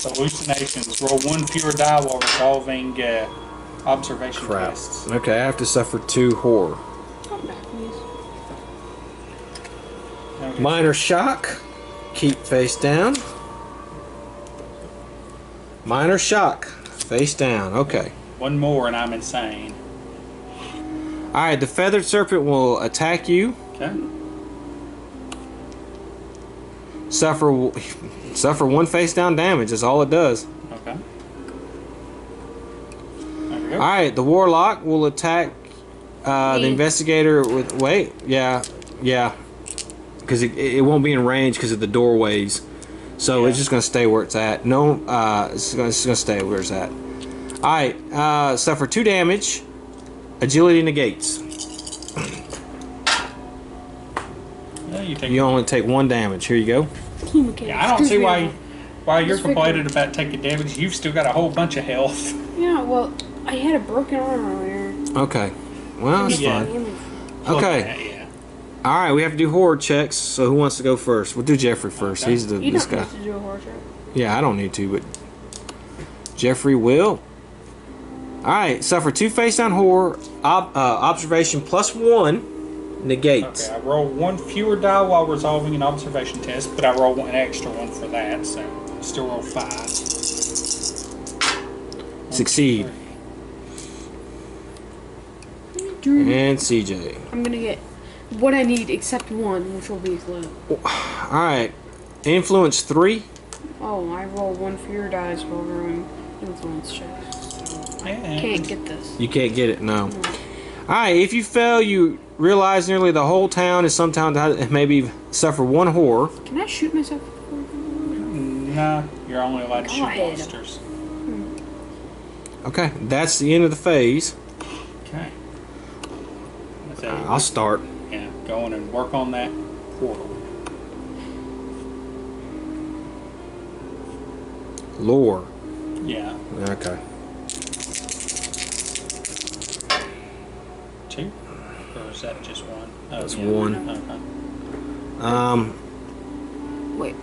Hallucinations. Roll 1 fewer die while resolving observation Crap. tests. Okay, I have to suffer 2 horror. Come back, please. Okay. Minor shock. Keep face down. Minor shock. Face down. Okay. 1 more and I'm insane. Alright, the feathered serpent will attack you. Okay. Suffer 1 face down damage. That's all it does. Okay. There we go. Alright, the warlock will attack the investigator with... Wait. Yeah. Because it won't be in range because of the doorways. So Yeah. it's just going to stay where it's at. No, it's going to stay where it's at. Alright, suffer 2 damage. Agility negates. Yeah, you take. You only take 1 damage. Here you go. Clue mechanic. Yeah, I don't screws see me why over. you're Just figure- complaining about taking damage. You've still got a whole bunch of health. Yeah, well, I had a broken arm earlier. Okay. Well, that's Yeah. fine. Damage. Okay. Yeah. Alright, we have to do horror checks. So who wants to go first? We'll do Jeffrey first. Okay. He's You this don't guy. have to do a horror check. Yeah, I don't need to, but Jeffrey will. Alright, suffer 2 face down horror. Observation plus 1 negates. Okay, I roll 1 fewer die while resolving an observation test, but I roll an extra 1 for that, so still roll 5. Succeed. And CJ. I'm gonna get what I need except 1, which will be a clue. Alright. Influence 3. Oh, I roll 1 fewer dice while rolling influence checks. So I Yeah. can't get this. You can't get it, no. Alright, if you fail, you realize nearly the whole town is sometimes maybe suffer 1 horror. Can I shoot myself? Nah, you're only allowed to shoot Go ahead. monsters. Okay, that's the end of the phase. Okay. So, I'll start. yeah, go on and work on that portal. Lore. Yeah. Okay. 2? Or is that just 1? Oh, That's yeah. 1. Okay. Wait.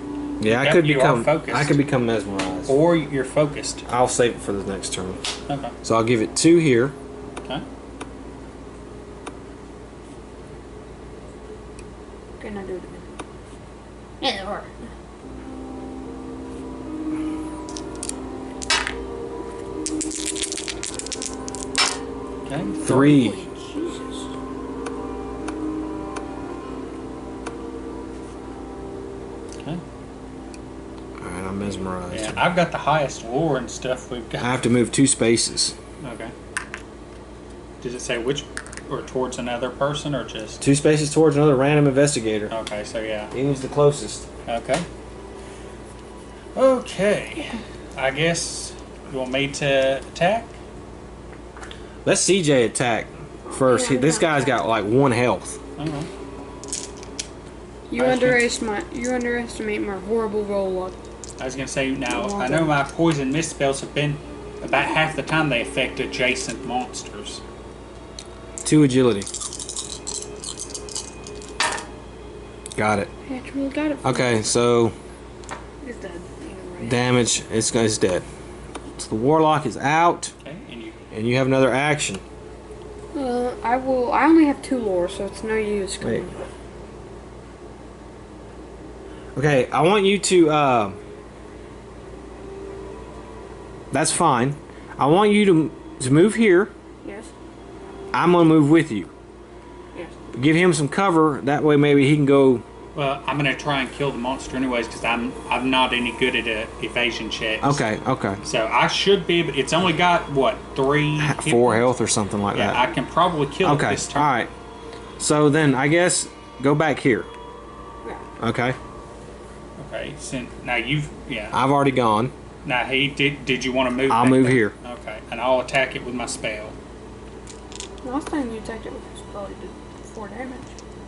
Yeah, I Yep, could you are become. focused. I could become mesmerized. Or you're focused. I'll save it for the next turn. Okay. So I'll give it 2 here. Okay. Okay, now do it again. Yeah, that worked. Okay. 3. Holy Jesus. Okay. Alright, I'm mesmerized. Yeah, I've got the highest lore and stuff we've I got. have to move 2 spaces. Okay. Does it say which, or towards another person, or just? 2 spaces towards another random investigator. Okay, so yeah. Who's the closest? Okay. Okay. I guess You want me to attack? Let's CJ attack first. Yeah, This guy's got like 1 health. Oh. You underestimate my horrible roll luck. I was gonna say now. I know my poison mist spells have been about half the time they affect adjacent monsters. 2 agility. Got it. I actually got it. Okay, so It's dead. Either way. damage. It's dead. So the warlock is out, Okay, and you have another action. I only have 2 lore, so it's no use. Wait. Okay, I want you to. That's fine. I want you to move here. Yes. I'm gonna move with you. Yes. Give him some cover. That way, maybe he can go. well, I'm gonna try and kill the monster anyways because I'm not any good at evasion checks. Okay. Okay. So I should be able. It's only got what 3, 4 health or something like Yeah, that. I can probably kill it Okay. this turn. All right. So then, I guess go back here. Yeah. Okay. Okay. So now you've I've already gone. Now he did. Did you want to move? I'll back move there? here. Okay, and I'll attack it with my spell. Last time you attacked it with this spell, you did 4 damage.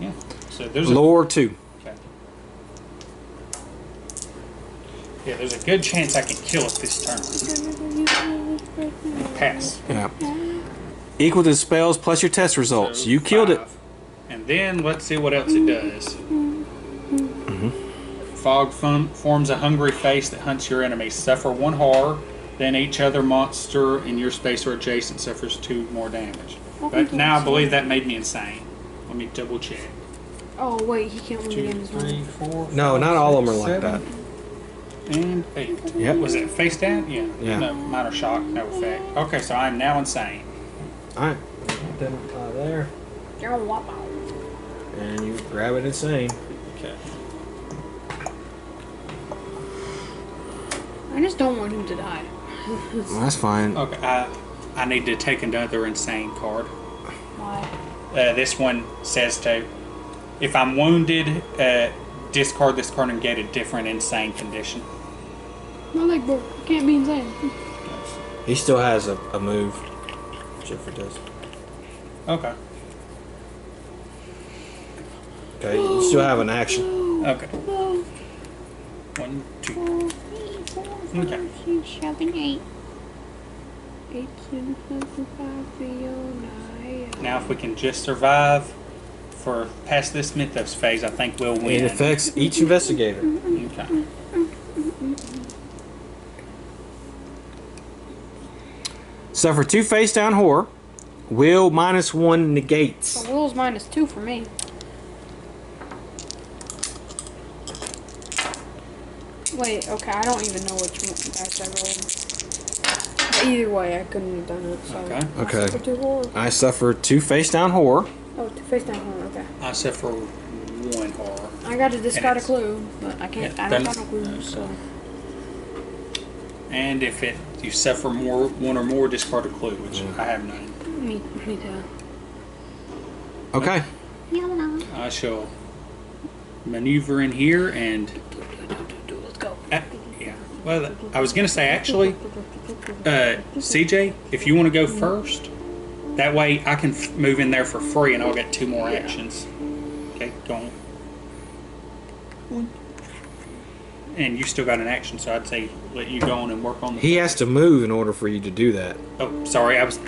Yeah. So there's Lower 2. Okay. Yeah, there's a good chance I can kill it this turn. Pass. Yeah. Equal to the spells plus your test results. So You killed it. 5. And then let's see what else it does. Fog forms a hungry face that hunts your enemies. Suffer 1 horror. Then each other monster in your space or adjacent suffers 2 more damage. But now I believe that made me insane. Let me double check. Oh wait, he can't win the 2, game as 3, well. 4. No, 5, not all of them 6, are like that. 7, And 8. Yep. Was it face down? Yeah. Yeah. No, minor shock, no effect. Okay, so I'm now insane. All right. Put them there, You're a whopper. and you grab it insane. Okay. I just don't want him to die. Well, that's fine. Okay, I need to take another insane card. Why? This one says to, if I'm wounded, discard this card and get a different insane condition. My leg broke. Can't be insane. He still has a move. Jeffrey does. Okay. Okay, you still have an action. Okay. 1, 2. 4, 5, 6, 7, 8. 8, 7, 5, 3, 9. Now, if we can just survive for past this mythos phase, I think we'll win. It affects each investigator. Okay. Suffer 2 face down horror. Will -1 negates. So will's -2 for me. Wait, okay, I don't even know which dice I rolled. But either way, I couldn't have done it. So Okay. Okay. I suffer 2 horror. I suffer 2 face down horror. Oh, 2 face down horror. Okay. I suffer 1 horror. I got to discard a it's- clue, but I can't. Yeah, I don't then- got no clues. So And if you suffer 1 or more, discard a clue, which I have none. me too. Okay. Yellow. I shall maneuver in here and Let's go. yeah. Well, I was gonna say actually, CJ, if you want to go first, that way I can move in there for free and I'll get 2 more actions. Okay, go on. And you still got an action, so I'd say let you go on and work on the. He has to move in order for you to do that. Oh, sorry. I was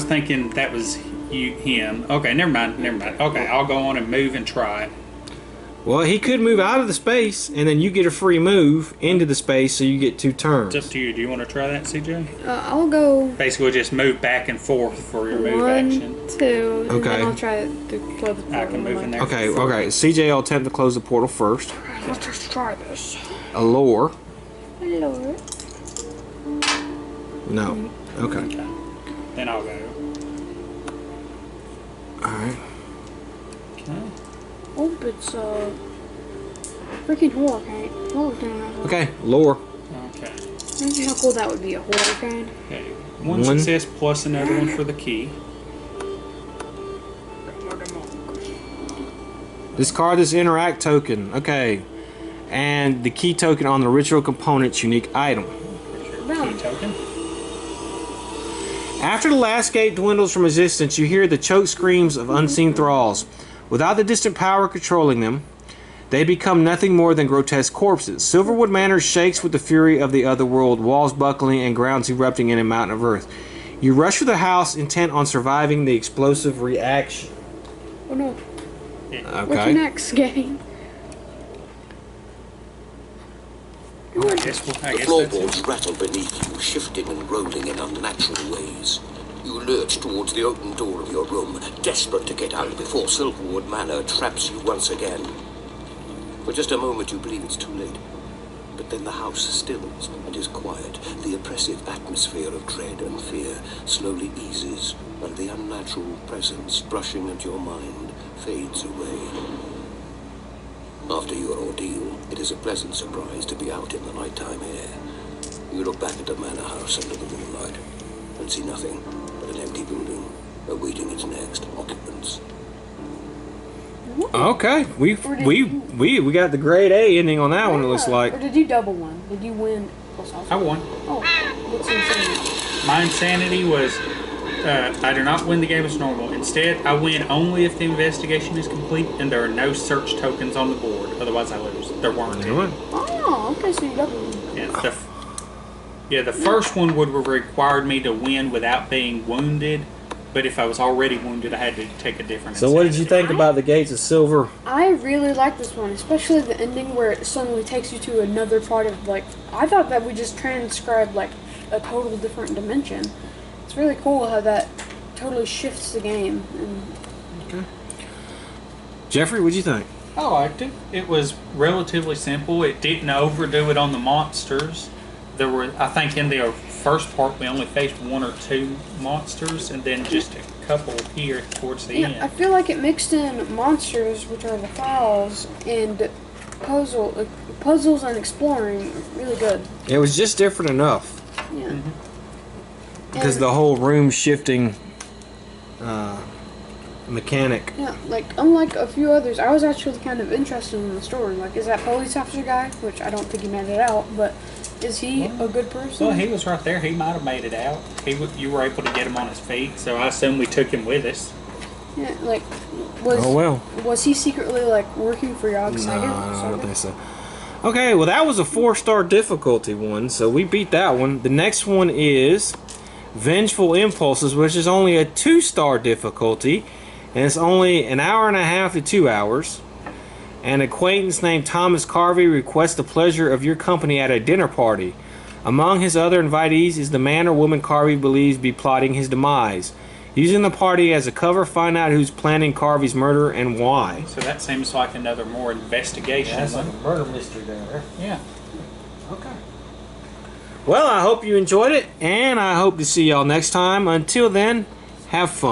thinking that was him. Okay, never mind. Okay, I'll go on and move and try it. Well, he could move out of the space, and then you get a free move into the space, so you get 2 turns. It's up to you. Do you want to try that, CJ? I'll go Basically, just move back and forth for your move 1, action. 2, and Okay. then I'll try to close the portal. I can move in there. Okay, okay. CJ will attempt to close the portal first. Let's just try this. A lore. Hello. No. Okay. Okay. Then I'll go. Alright. Okay. Oh, it's freaking horror cane. Horror cane. Okay, lore. Okay. Imagine how cool that would be, a horror cane. Okay. One One. success plus another one for the key. Discard this interact token. Okay. And the key token on the ritual component's unique item. Key Boom. token. Okay. After the last gate dwindles from resistance, you hear the choked screams of unseen thralls. Without the distant power controlling them, they become nothing more than grotesque corpses. Silverwood Manor shakes with the fury of the otherworld, walls buckling and grounds erupting in a mountain of earth. You rush for the house, intent on surviving the explosive reaction. Oh no. Yeah. What's Okay. next, gang? I guess The that's it. floorboards rattle beneath you, shifting and rolling in unnatural ways. You lurch towards the open door of your room, desperate to get out before Silverwood Manor traps you once again. For just a moment you believe it's too late. But then the house stills and is quiet. The oppressive atmosphere of dread and fear slowly eases, and the unnatural presence brushing at your mind fades away. After your ordeal, it is a pleasant surprise to be out in the nighttime air. You look back at the manor house under the moonlight and see nothing but an empty building awaiting its next occupants. Okay, we got the grade A ending on that one. It looks like. Or did you double one? Did you win? I won. Oh, what's insanity? My insanity was I do not win the game as normal. Instead, I win only if the investigation is complete and there are no search tokens on the board. Otherwise, I lose. There weren't any. Oh, okay, so you doubled. Yeah, the first one would have required me to win without being wounded. But if I was already wounded, I had to take a different. So, what did you think about the Gates of Silver? I really like this one, especially the ending where it suddenly takes you to another part of, like, I thought that we just transcribed, like, a total different dimension. It's really cool how that totally shifts the game. And Okay. Jeffrey, what'd you think? I liked it. It was relatively simple. It didn't overdo it on the monsters. There were, I think, in the first part we only faced one or two monsters, and then just a couple here towards the yeah, I end. feel like it mixed in monsters, which are the thralls, and puzzles and exploring. Really good. It was just different enough Yeah. because And- the whole room shifting mechanic. Yeah, like, unlike a few others, I was actually kind of interested in the story. Like, is that police officer guy, which I don't think he made it out, but is he a good person? Well, he was right there. He might have made it out. You were able to get him on his feet, so I assume we took him with us. Yeah, like, was Oh well. was he secretly, like, working for Yogg No, Saga? I don't think so. Okay, well that was a 4-star difficulty one, so we beat that one. The next one is Vengeful Impulses, which is only a 2-star difficulty, and it's only an hour and a half to 2 hours. An acquaintance named Thomas Carvey requests the pleasure of your company at a dinner party. Among his other invitees is the man or woman Carvey believes be plotting his demise. Using the party as a cover, find out who's planning Carvey's murder and why. So that seems like another more investigation one. a murder mystery there. Yeah. Okay. Well, I hope you enjoyed it, and I hope to see y'all next time. Until then, have fun.